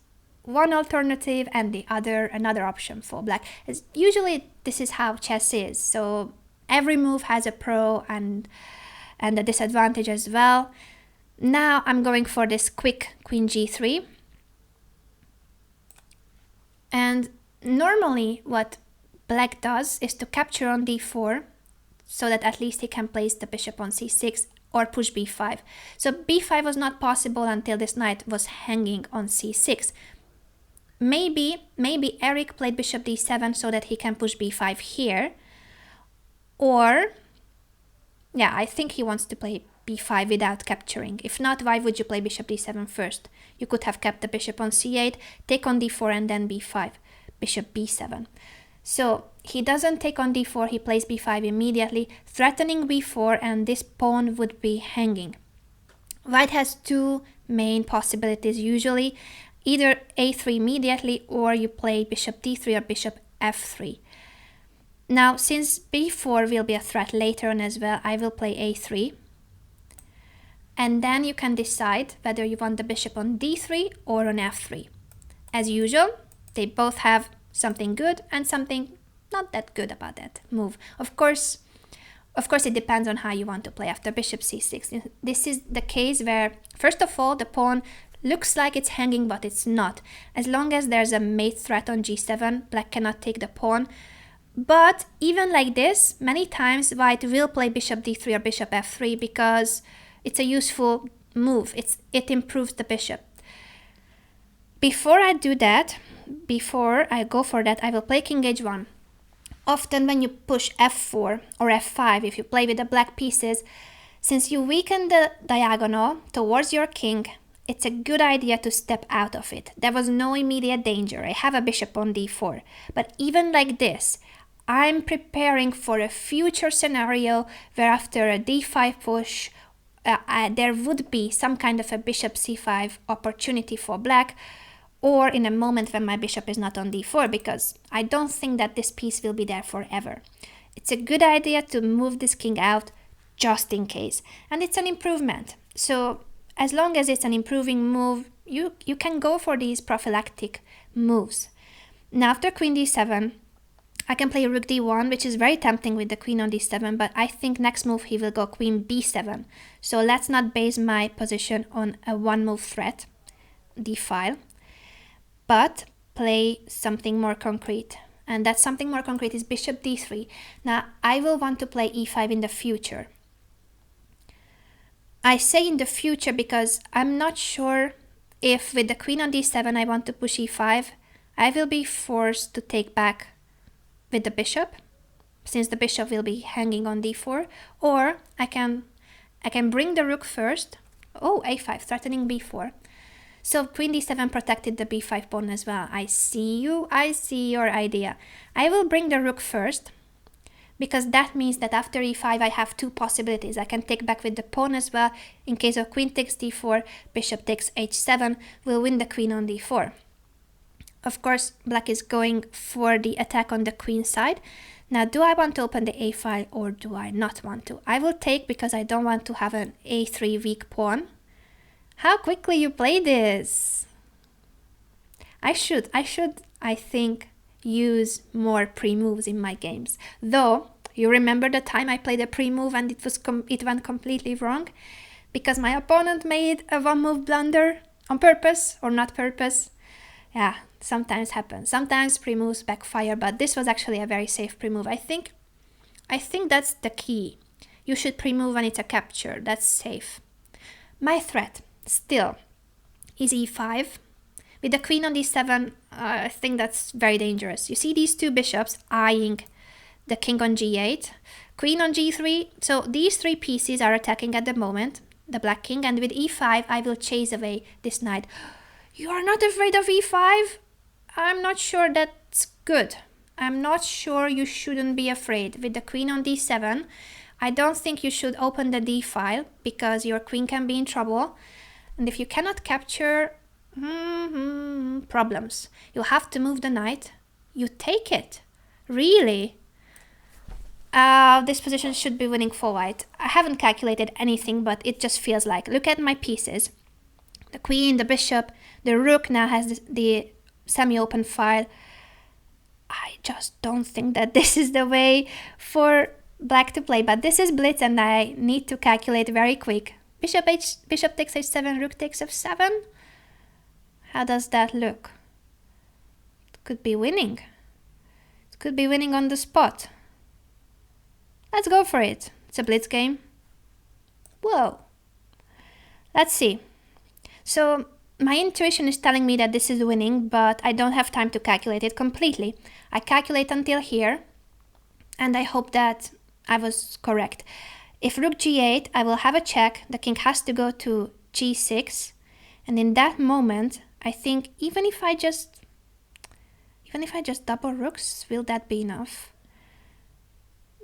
[SPEAKER 1] one alternative and the other another option for black. Usually this is how chess is, so every move has a pro and a disadvantage as well. Now I'm going for this quick queen g3, and normally what black does is to capture on d4 so that at least he can place the bishop on c6 or push b5. So b5 was not possible until this knight was hanging on c6. Maybe Erik played bishop d7 so that he can push b5 here. Or, yeah, I think he wants to play b5 without capturing. If not, why would you play bishop d7 first? You could have kept the bishop on c8, take on d4 and then b5, bishop b7. So he doesn't take on d4, he plays b5 immediately, threatening b4, and this pawn would be hanging. White has two main possibilities usually, either a3 immediately or you play bishop d3 or bishop f3. Now, since b4 will be a threat later on as well, I will play a3. And then you can decide whether you want the bishop on d3 or on f3. As usual, they both have something good and something not that good about that move. Of course, it depends on how you want to play after bishop c6. This is the case where, first of all, the pawn looks like it's hanging, but it's not. As long as there's a mate threat on g7, black cannot take the pawn. But even like this, many times white will play bishop d3 or bishop f3 because it's a useful move. It improves the bishop. Before I do that, before I go for that, I will play king h1. Often when you push f4 or f5, if you play with the black pieces, since you weaken the diagonal towards your king, it's a good idea to step out of it. There was no immediate danger. I have a bishop on d4. But even like this, I'm preparing for a future scenario where after a d5 push, there would be some kind of a bishop c5 opportunity for black, or in a moment when my bishop is not on d4, because I don't think that this piece will be there forever. It's a good idea to move this king out just in case. And it's an improvement. So as long as it's an improving move, you can go for these prophylactic moves. Now after queen d7, I can play rook d1, which is very tempting with the queen on d7, but I think next move he will go queen b7. So let's not base my position on a one-move threat, d-file, but play something more concrete. And that something more concrete is bishop d3. Now, I will want to play e5 in the future. I say in the future because I'm not sure if with the queen on d7 I want to push e5. I will be forced to take back with the bishop, since the bishop will be hanging on d4, or I can bring the rook first. Oh, a5, threatening b4. So queen d7 protected the b5 pawn as well. I see your idea. I will bring the rook first, because that means that after e5 I have two possibilities. I can take back with the pawn as well. In case of queen takes d4, bishop takes h7, will win the queen on d4. Of course, black is going for the attack on the queen side. Now, do I want to open the a file or do I not want to? I will take because I don't want to have an a3 weak pawn. How quickly you play this! I should, I think, use more pre-moves in my games. Though, you remember the time I played a pre-move and it went completely wrong? Because my opponent made a one-move blunder on purpose or not purpose. Yeah, sometimes happens. Sometimes pre-moves backfire, but this was actually a very safe pre-move. I think that's the key. You should pre-move when it's a capture. That's safe. My threat still is e5. With the queen on d7, I think that's very dangerous. You see these two bishops eyeing the king on g8, queen on g3. So these three pieces are attacking at the moment, the black king, and with e5, I will chase away this knight. You are not afraid of e5? I'm not sure that's good. I'm not sure you shouldn't be afraid. With the queen on d7, I don't think you should open the d file because your queen can be in trouble. And if you cannot capture, problems. You have to move the knight. You take it. Really? This position should be winning for white. I haven't calculated anything, but it just feels like. Look at my pieces. The queen, the bishop, the rook now has the semi-open file. I just don't think that this is the way for black to play, but this is blitz and I need to calculate very quick. Bishop takes h7, rook takes f7. How does that look? It could be winning. It could be winning on the spot. Let's go for it. It's a blitz game. Whoa. Let's see. So my intuition is telling me that this is winning, but I don't have time to calculate it completely. I calculate until here, and I hope that I was correct. If rook g8, I will have a check. The king has to go to g6, and in that moment, I think even if I just double rooks, will that be enough?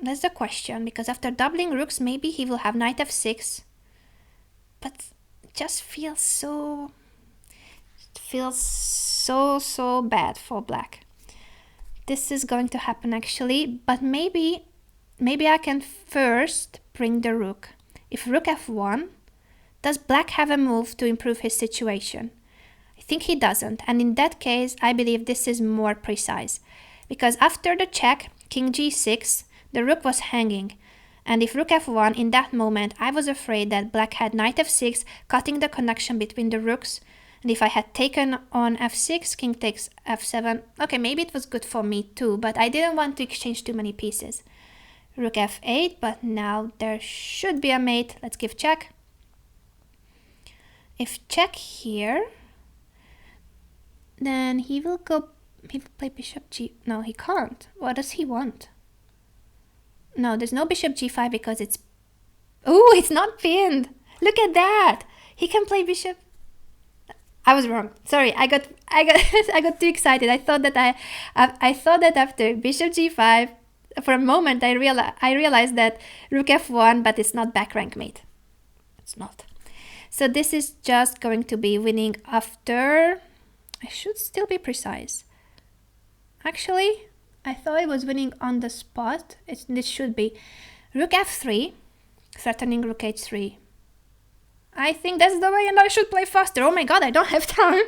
[SPEAKER 1] That's the question, because after doubling rooks, maybe he will have knight f6, but it just feels so bad for black. This is going to happen actually, but maybe I can first bring the rook. If rook f1, does black have a move to improve his situation? I think he doesn't, and in that case I believe this is more precise, because after the check, king g6, the rook was hanging, and if rook f1, in that moment I was afraid that black had knight f6, cutting the connection between the rooks, and if I had taken on f6, king takes f7, okay, maybe it was good for me too, but I didn't want to exchange too many pieces. Rook f8, but now there should be a mate. Let's give check. If check here, then he will play bishop g... No, he can't. What does he want? No, there's no bishop g5 because it's... Oh, it's not pinned. Look at that. He can play bishop... I was wrong. Sorry, I got too excited. I thought that after bishop g5, for a moment I realized that rook f1, but it's not back rank mate. It's not. So this is just going to be winning after... I should still be precise. Actually, I thought it was winning on the spot. This should be rook f3, threatening rook h3. I think that's the way, and I should play faster. Oh my god, I don't have time.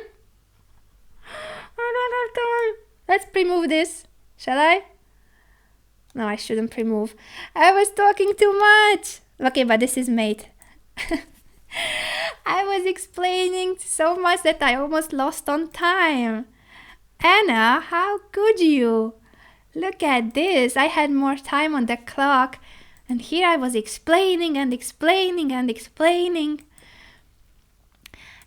[SPEAKER 1] I don't have time. Let's pre-move this. Shall I? No, I shouldn't pre-move. I was talking too much. Okay, but this is mate. I was explaining so much that I almost lost on time. Anna, how could you? Look at this. I had more time on the clock, and here I was explaining and explaining and explaining.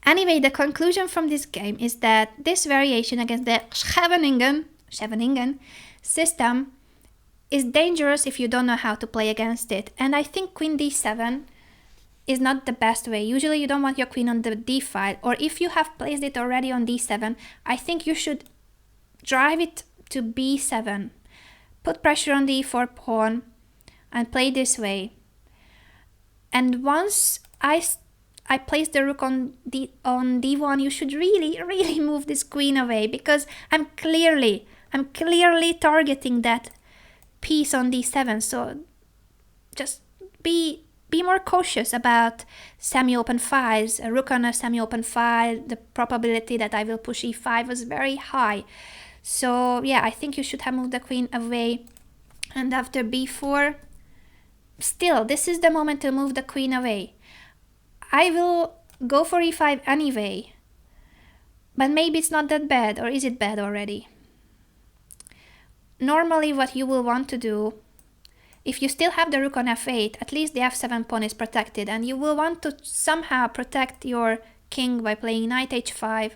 [SPEAKER 1] Anyway, the conclusion from this game is that this variation against the Scheveningen system is dangerous if you don't know how to play against it. And I think queen d7 is not the best way. Usually you don't want your queen on the d file, or if you have placed it already on d7, I think you should drive it to b7. Put pressure on the e4 pawn and play this way. And once I place the rook on d1, you should really move this queen away, because I'm clearly targeting that piece on d7. So just be more cautious about semi-open files. A rook on a semi-open file, the probability that I will push e5 was very high. So yeah, I think you should have moved the queen away. And after b4, still, this is the moment to move the queen away. I will go for e5 anyway, but maybe it's not that bad, or is it bad already? Normally what you will want to do, if you still have the rook on f8, at least the f7 pawn is protected, and you will want to somehow protect your king by playing knight h5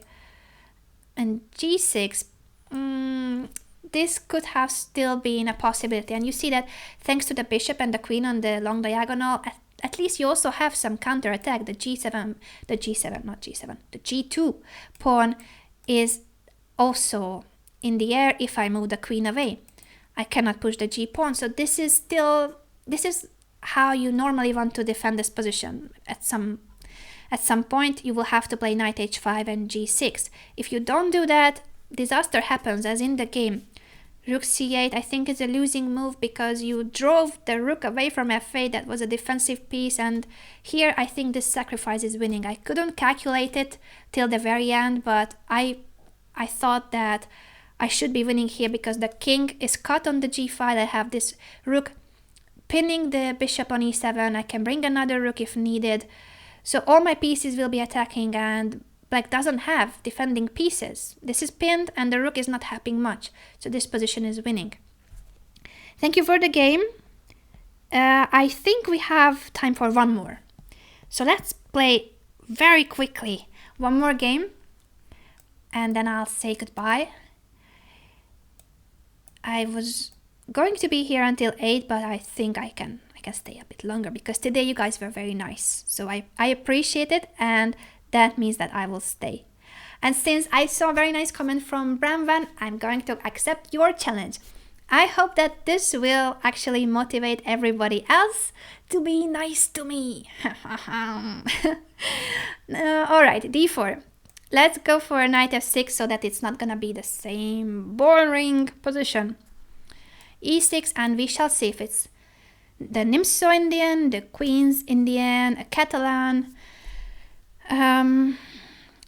[SPEAKER 1] and g6. This could have still been a possibility, and you see that thanks to the bishop and the queen on the long diagonal, at least you also have some counter attack. The g2 pawn is also in the air if I move the queen away. I cannot push the g pawn, so this is how you normally want to defend this position. At some point you will have to play knight h5 and g6. If you don't do that, disaster happens, as in the game. Rook c8 I think is a losing move, because you drove the rook away from f8. That was a defensive piece, and here I think this sacrifice is winning. I couldn't calculate it till the very end, but I thought that I should be winning here because the king is cut on the g file. I have this rook pinning the bishop on e7. I can bring another rook if needed. So all my pieces will be attacking, and black doesn't have defending pieces. This is pinned and the rook is not helping much. So this position is winning. Thank you for the game. I think we have time for one more. So let's play very quickly one more game and then I'll say goodbye. I was going to be here until 8, but I think I can stay a bit longer because today you guys were very nice. So I appreciate it, and that means that I will stay. And since I saw a very nice comment from Bramvan, I'm going to accept your challenge. I hope that this will actually motivate everybody else to be nice to me. Alright, d4. Let's go for knight f6 so that it's not gonna be the same boring position. e6, and we shall see if it's the Nimso Indian, the Queen's Indian, a Catalan.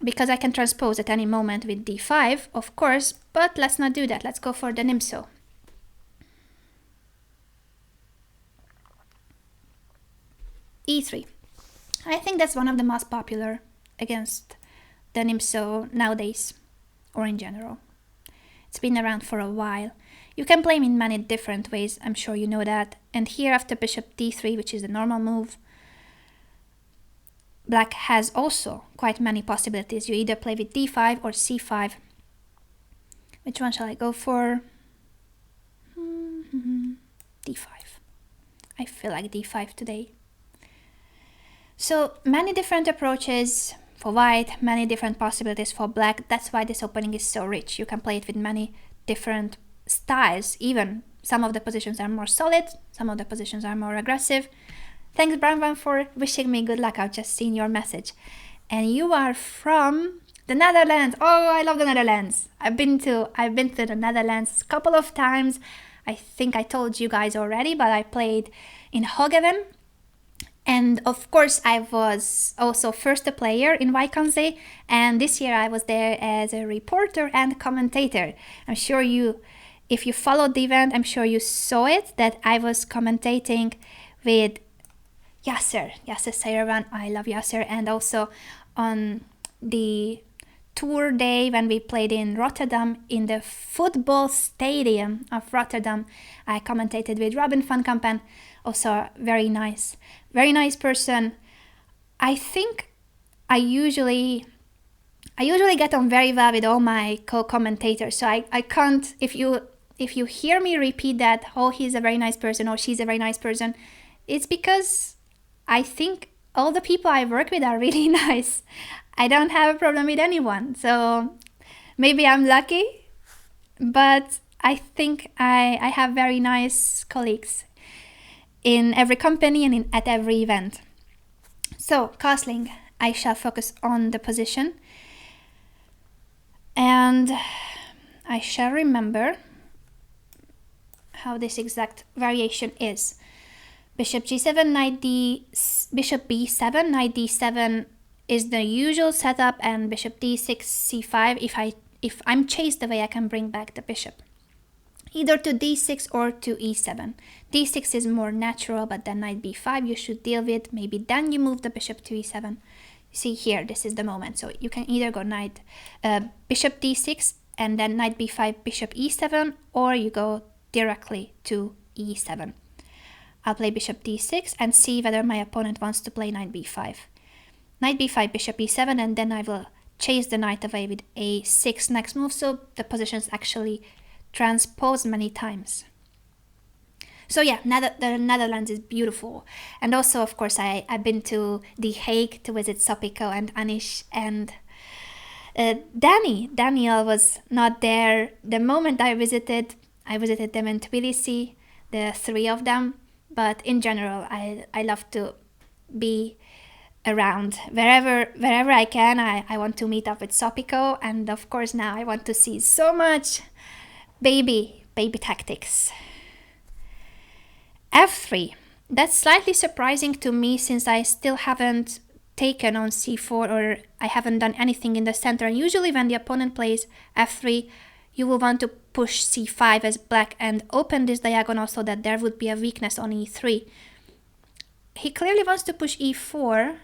[SPEAKER 1] Because I can transpose at any moment with d5, of course, but let's not do that. Let's go for the Nimso. e3. I think that's one of the most popular against the Nimso nowadays, or in general. It's been around for a while. You can play him in many different ways, I'm sure you know that. And here after bishop d3, which is the normal move, black has also quite many possibilities. You either play with d5 or c5. Which one shall I go for? d5. I feel like d5 today. So many different approaches for white, many different possibilities for black. That's why this opening is so rich. You can play it with many different styles. Even some of the positions are more solid, some of the positions are more aggressive. Thanks, Bramvan, for wishing me good luck. I've just seen your message. And you are from the Netherlands. Oh, I love the Netherlands. I've been to the Netherlands a couple of times. I think I told you guys already, but I played in Hogeven. And of course, I was also first a player in Vaikanze, and this year I was there as a reporter and commentator. I'm sure if you followed the event, I'm sure you saw it, that I was commentating with Yasser Sayravan. I love Yasser. And also on the tour day when we played in Rotterdam, in the football stadium of Rotterdam, I commentated with Robin van Kampen. Also very nice person. I think I usually get on very well with all my co-commentators. So I can't, if you hear me repeat that, oh, he's a very nice person or she's a very nice person, it's because I think all the people I work with are really nice. I don't have a problem with anyone. So maybe I'm lucky, but I think I have very nice colleagues in every company and at every event. So, castling, I shall focus on the position and I shall remember how this exact variation is. Bishop g7, knight d, bishop b7, knight d7 is the usual setup, and bishop d6, c5. If I'm chased away, I can bring back the bishop either to d6 or to e7. d6 is more natural, but then knight b5 you should deal with. Maybe then you move the bishop to e7. See here, this is the moment. So you can either go bishop d6 and then knight b5, bishop e7, or you go directly to e7. I'll play bishop d6 and see whether my opponent wants to play knight b5. Knight b5, bishop e7, and then I will chase the knight away with a6 next move, so the positions actually transpose many times. So yeah, the Netherlands is beautiful. And also, of course, I've been to The Hague to visit Sopiko and Anish, and Daniel was not there the moment I visited them in Tbilisi, the three of them. But in general, I love to be around wherever I can. I want to meet up with Sopiko, and of course now I want to see so much baby tactics. f3. That's slightly surprising to me since I still haven't taken on c4 or I haven't done anything in the center. And usually when the opponent plays f3, you will want to push c5 as black and open this diagonal so that there would be a weakness on e3. He clearly wants to push e4.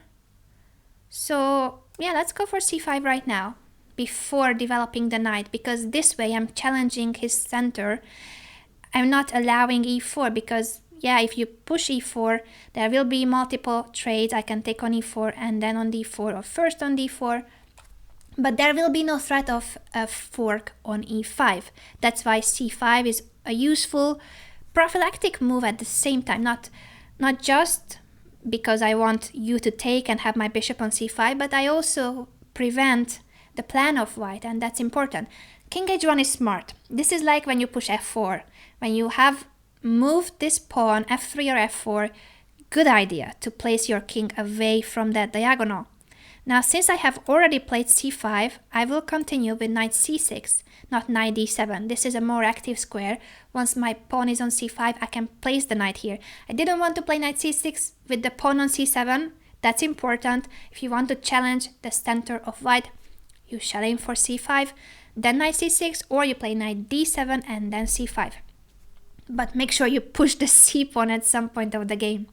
[SPEAKER 1] So yeah, let's go for c5 right now before developing the knight, because this way I'm challenging his center. I'm not allowing e4 because yeah, if you push e4, there will be multiple trades. I can take on e4 and then on d4, or first on d4. But there will be no threat of a fork on e5. That's why c5 is a useful prophylactic move at the same time. Not just because I want you to take and have my bishop on c5, but I also prevent the plan of white, and that's important. King h1 is smart. This is like when you push f4. When you have moved this pawn, f3 or f4, good idea to place your king away from that diagonal. Now, since I have already played c5, I will continue with knight c6, not knight d7. This is a more active square. Once my pawn is on c5, I can place the knight here. I didn't want to play knight c6 with the pawn on c7. That's important. If you want to challenge the center of white, you shall aim for c5, then knight c6, or you play knight d7 and then c5. But make sure you push the c pawn at some point of the game.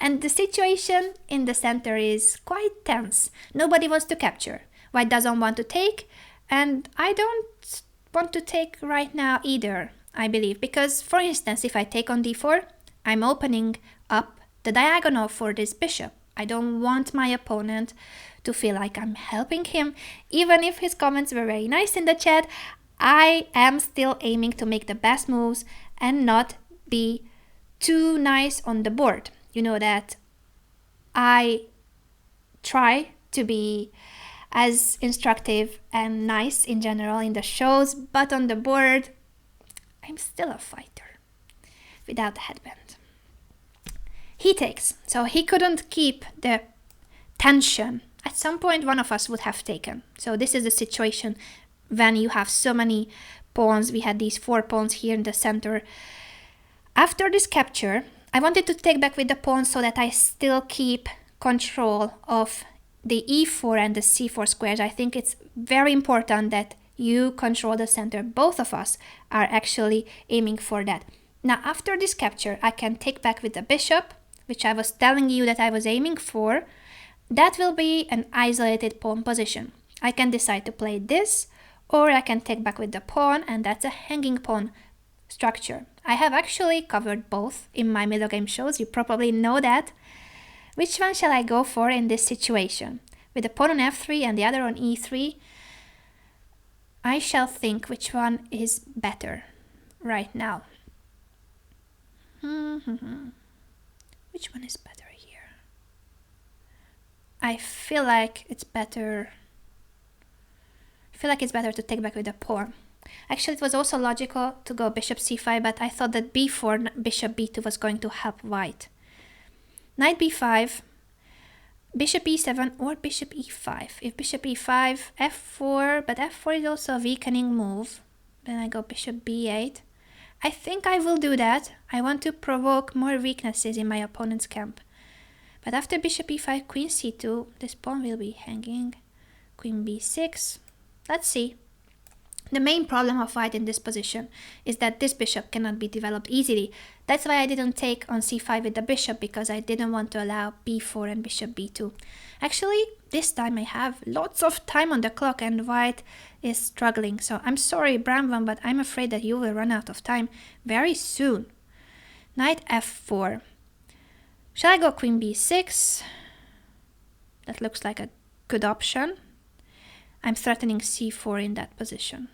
[SPEAKER 1] And the situation in the center is quite tense. Nobody wants to capture. White doesn't want to take, and I don't want to take right now either, I believe. Because, for instance, if I take on d4, I'm opening up the diagonal for this bishop. I don't want my opponent to feel like I'm helping him. Even if his comments were very nice in the chat, I am still aiming to make the best moves and not be too nice on the board. You know that I try to be as instructive and nice in general in the shows, but on the board, I'm still a fighter without the headband. He takes, so he couldn't keep the tension. At some point, one of us would have taken. So this is the situation when you have so many pawns. We had these 4 pawns here in the center. After this capture, I wanted to take back with the pawn so that I still keep control of the e4 and the c4 squares. I think it's very important that you control the center. Both of us are actually aiming for that. Now, after this capture, I can take back with the bishop, which I was telling you that I was aiming for. That will be an isolated pawn position. I can decide to play this, or I can take back with the pawn, and that's a hanging pawn structure. I have actually covered both in my middle game shows. You probably know that. Which one shall I go for in this situation? With the pawn on f3 and the other on e3, I shall think which one is better right now. Which one is better here? I feel like it's better. I feel like it's better to take back with the pawn. Actually, it was also logical to go bishop c5, but I thought that b4, bishop b2 was going to help white. Knight b5, bishop e7, or bishop e5. If bishop e5, f4, but f4 is also a weakening move. Then I go bishop b8. I think I will do that. I want to provoke more weaknesses in my opponent's camp. But after bishop e5, queen c2, this pawn will be hanging. Queen b6. Let's see. The main problem of white in this position is that this bishop cannot be developed easily. That's why I didn't take on c5 with the bishop, because I didn't want to allow b4 and bishop b2. Actually, this time I have lots of time on the clock and white is struggling. So I'm sorry, brown one, but I'm afraid that you will run out of time very soon. Knight f4. Shall I go queen b6? That looks like a good option. I'm threatening c4 in that position.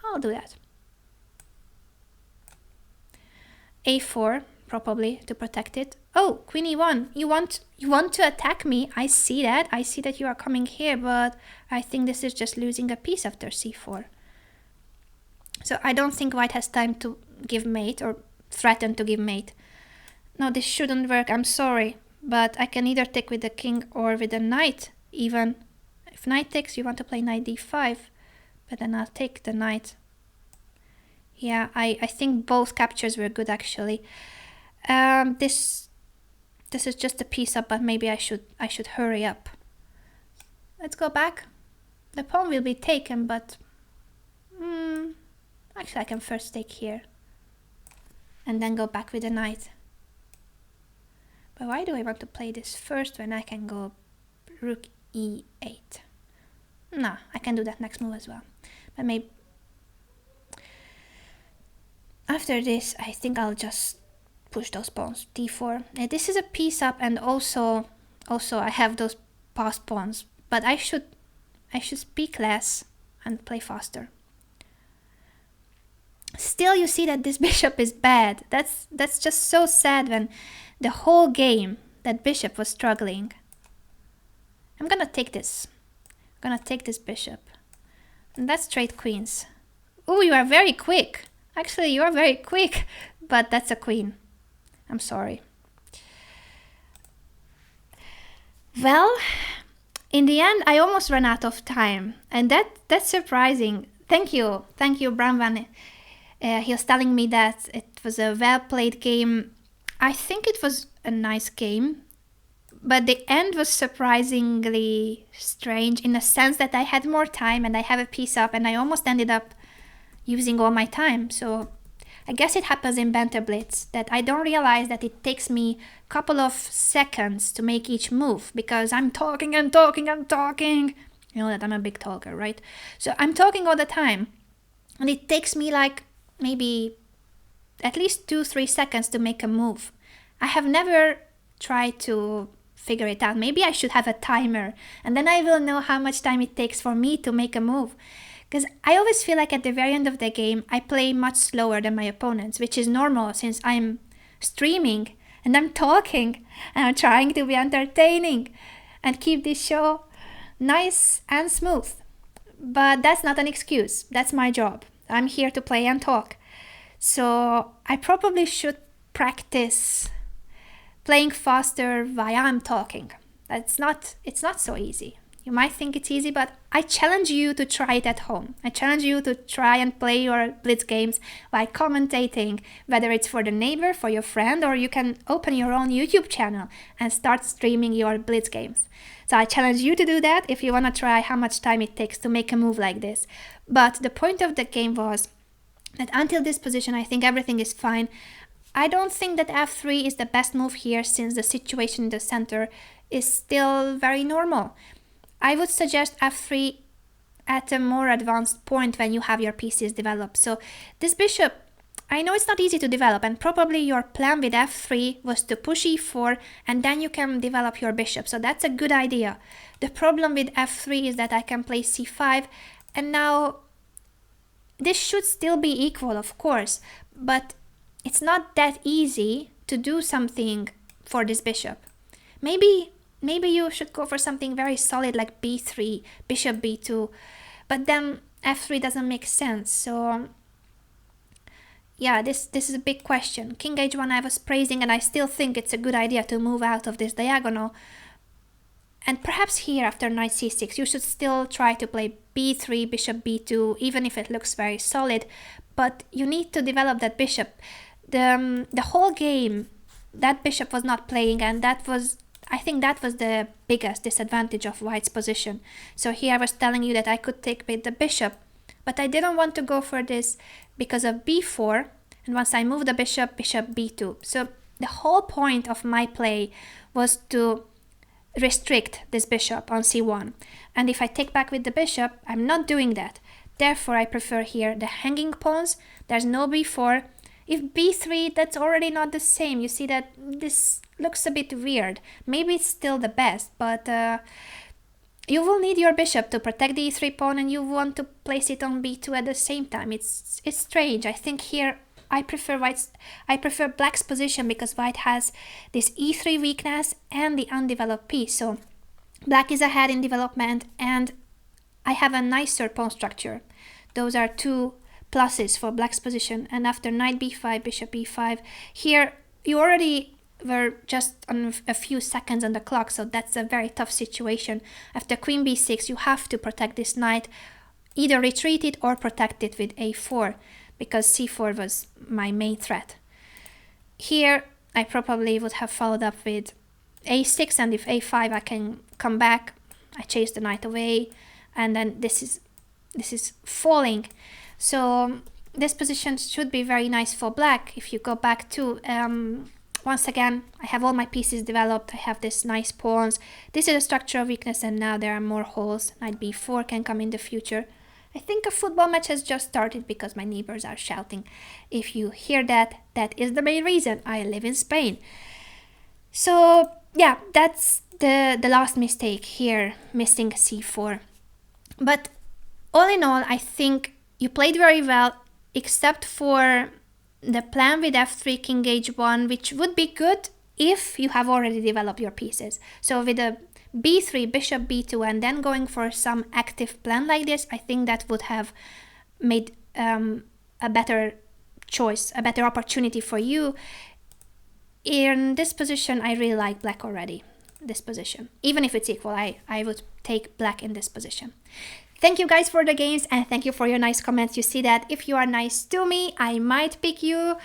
[SPEAKER 1] I'll do that. a4, probably, to protect it. Oh, queen e1. You want to attack me. I see that. I see that you are coming here, but I think this is just losing a piece after c4. So I don't think white has time to give mate or threaten to give mate. No, this shouldn't work. I'm sorry, but I can either take with the king or with the knight. Even if knight takes, you want to play knight d5, but then I'll take the knight. Yeah, I think both captures were good actually. This is just a piece up, but maybe I should hurry up. Let's go back. The pawn will be taken, but actually I can first take here and then go back with the knight. But why do I want to play this first when I can go rook e8? No, I can do that next move as well. But maybe after this, I think I'll just push those pawns. d4. This is a piece up, and also I have those passed pawns. But I should speak less and play faster. Still, you see that this bishop is bad. That's just so sad when the whole game that bishop was struggling. I'm gonna take this. I'm gonna take this bishop. And that's straight queens. Oh, you are very quick. Actually, you are very quick. But that's a queen. I'm sorry. Well, in the end, I almost ran out of time. And that's surprising. Thank you, Bramvan. He was telling me that it was a well-played game. I think it was a nice game. But the end was surprisingly strange in the sense that I had more time and I have a piece up and I almost ended up using all my time. So I guess it happens in Banter Blitz that I don't realize that it takes me a couple of seconds to make each move because I'm talking and talking and talking. You know that I'm a big talker, right? So I'm talking all the time and it takes me like maybe at least 2-3 seconds to make a move. I have never tried to figure it out. Maybe I should have a timer and then I will know how much time it takes for me to make a move. Because I always feel like at the very end of the game, I play much slower than my opponents, which is normal since I'm streaming and I'm talking and I'm trying to be entertaining and keep this show nice and smooth. But that's not an excuse. That's my job. I'm here to play and talk. So I probably should practice playing faster while I'm talking. It's not so easy. You might think it's easy, but I challenge you to try it at home. I challenge you to try and play your Blitz games by commentating, whether it's for the neighbor, for your friend, or you can open your own YouTube channel and start streaming your Blitz games. So I challenge you to do that if you want to try how much time it takes to make a move like this. But the point of the game was that until this position, I think everything is fine. I don't think that f3 is the best move here since the situation in the center is still very normal. I would suggest f3 at a more advanced point when you have your pieces developed. So this bishop, I know it's not easy to develop and probably your plan with f3 was to push e4 and then you can develop your bishop. So that's a good idea. The problem with f3 is that I can play c5 and now this should still be equal, of course, but it's not that easy to do something for this bishop. Maybe you should go for something very solid like b3, bishop b2, but then f3 doesn't make sense. So yeah, this is a big question. King h1 I was praising and I still think it's a good idea to move out of this diagonal. And perhaps here after knight c6 you should still try to play b3, bishop b2, even if it looks very solid, but you need to develop that bishop. The whole game that bishop was not playing and I think that was the biggest disadvantage of white's position. So here I was telling you that I could take with the bishop, but I didn't want to go for this because of b4, and once I move the bishop, bishop b2. So the whole point of my play was to restrict this bishop on c1. And if I take back with the bishop, I'm not doing that. Therefore, I prefer here the hanging pawns. There's no b4. If b3, that's already not the same. You see that this looks a bit weird. Maybe it's still the best, but you will need your bishop to protect the e3 pawn and you want to place it on b2 at the same time. It's strange. I think here I prefer black's position because white has this e3 weakness and the undeveloped piece. So black is ahead in development and I have a nicer pawn structure. Those are two pluses for black's position. And after knight b5, bishop e5, here you already were just on a few seconds on the clock, so that's a very tough situation. After queen b6 you have to protect this knight, either retreat it or protect it with a4 because c4 was my main threat. Here I probably would have followed up with a6, and if a5 I can come back, I chase the knight away, and then this is falling. So this position should be very nice for black. If you go back to once again, I have all my pieces developed. I have this nice pawns. This is a structure of weakness and now there are more holes. Knight b4 can come in the future. I think a football match has just started because my neighbors are shouting. If you hear that, that is the main reason. I live in Spain. So yeah, that's the last mistake here, missing c4. But all in all, I think you played very well, except for the plan with f3 king h1, which would be good if you have already developed your pieces. So with a b3, bishop b2, and then going for some active plan like this, I think that would have made a better choice, a better opportunity for you. In this position, I really like black already, this position. Even if it's equal, I would take black in this position. Thank you guys for the games, and thank you for your nice comments. You see that if you are nice to me, I might pick you.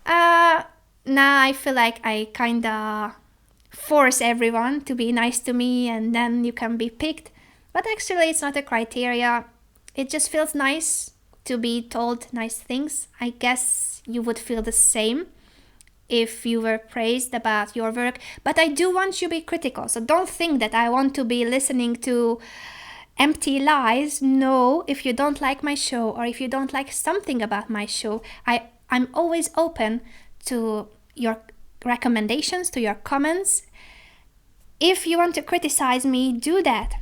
[SPEAKER 1] Now I feel like I kinda force everyone to be nice to me and then you can be picked. But actually it's not a criteria. It just feels nice to be told nice things. I guess you would feel the same if you were praised about your work. But I do want you to be critical. So don't think that I want to be listening to empty lies. No, if you don't like my show or if you don't like something about my show, I'm always open to your recommendations, to your comments. If you want to criticize me, do that.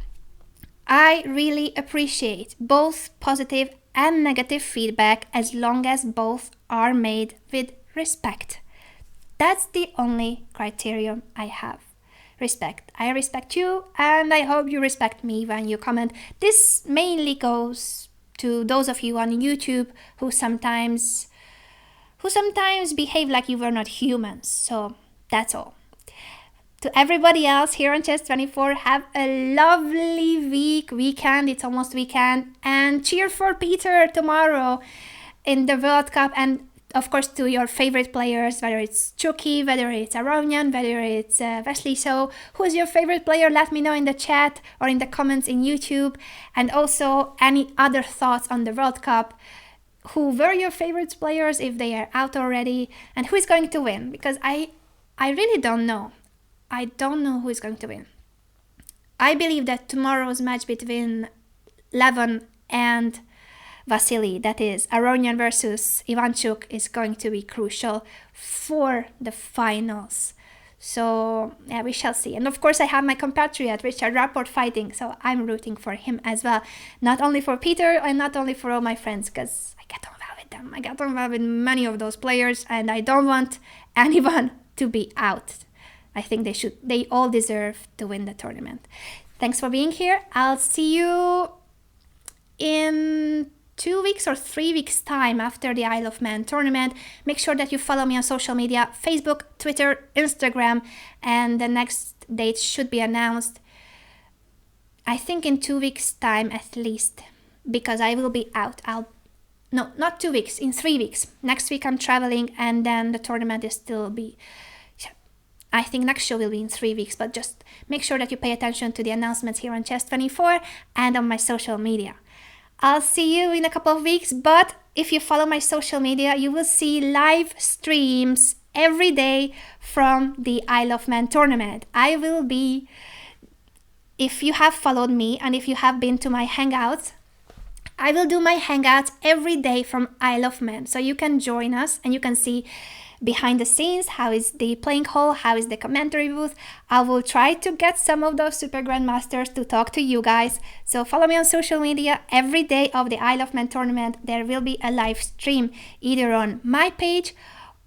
[SPEAKER 1] I really appreciate both positive and negative feedback as long as both are made with respect. That's the only criterion I have. Respect. I respect you and I hope you respect me when you comment. This mainly goes to those of you on YouTube who sometimes behave like you were not humans. So that's all. To everybody else here on Chess24, have a lovely weekend. It's almost weekend. And cheer for Peter tomorrow in the World Cup. And of course to your favorite players, whether it's Chucky, whether it's Aronian, whether it's Wesley. So who is your favorite player? Let me know in the chat or in the comments in YouTube. And also any other thoughts on the World Cup. Who were your favorite players if they are out already? And who is going to win? Because I really don't know. I don't know who is going to win. I believe that tomorrow's match between Levon and Vasily, that is Aronian versus Ivanchuk, is going to be crucial for the finals. So yeah, we shall see. And of course I have my compatriot Richard Rapport fighting, so I'm rooting for him as well. Not only for Peter and not only for all my friends, because I get on well with them. I get on well with many of those players and I don't want anyone to be out. I think they all deserve to win the tournament. Thanks for being here. I'll see you in 2 weeks or 3 weeks time after the Isle of Man tournament. Make sure that you follow me on social media, Facebook, Twitter, Instagram, and the next date should be announced, I think in 2 weeks time at least, because I will be out. No, not 2 weeks, in 3 weeks. Next week I'm traveling and then the tournament is still I think next show will be in 3 weeks, but just make sure that you pay attention to the announcements here on Chess24 and on my social media. I'll see you in a couple of weeks, but if you follow my social media, you will see live streams every day from the Isle of Man tournament. If you have followed me and if you have been to my hangouts, I will do my hangouts every day from Isle of Man. So you can join us and you can see behind the scenes, how is the playing hall, how is the commentary booth. I will try to get some of those super grandmasters to talk to you guys. So follow me on social media. Every day of the Isle of Man tournament, there will be a live stream either on my page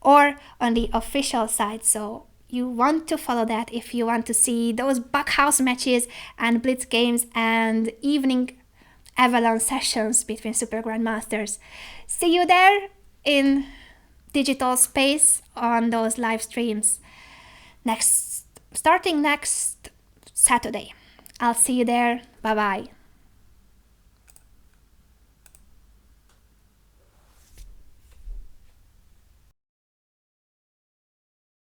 [SPEAKER 1] or on the official side. So you want to follow that if you want to see those Backhouse matches and Blitz games and evening Avalon sessions between super grandmasters. See you there in digital space on those live streams starting next Saturday. I'll see you there. Bye bye.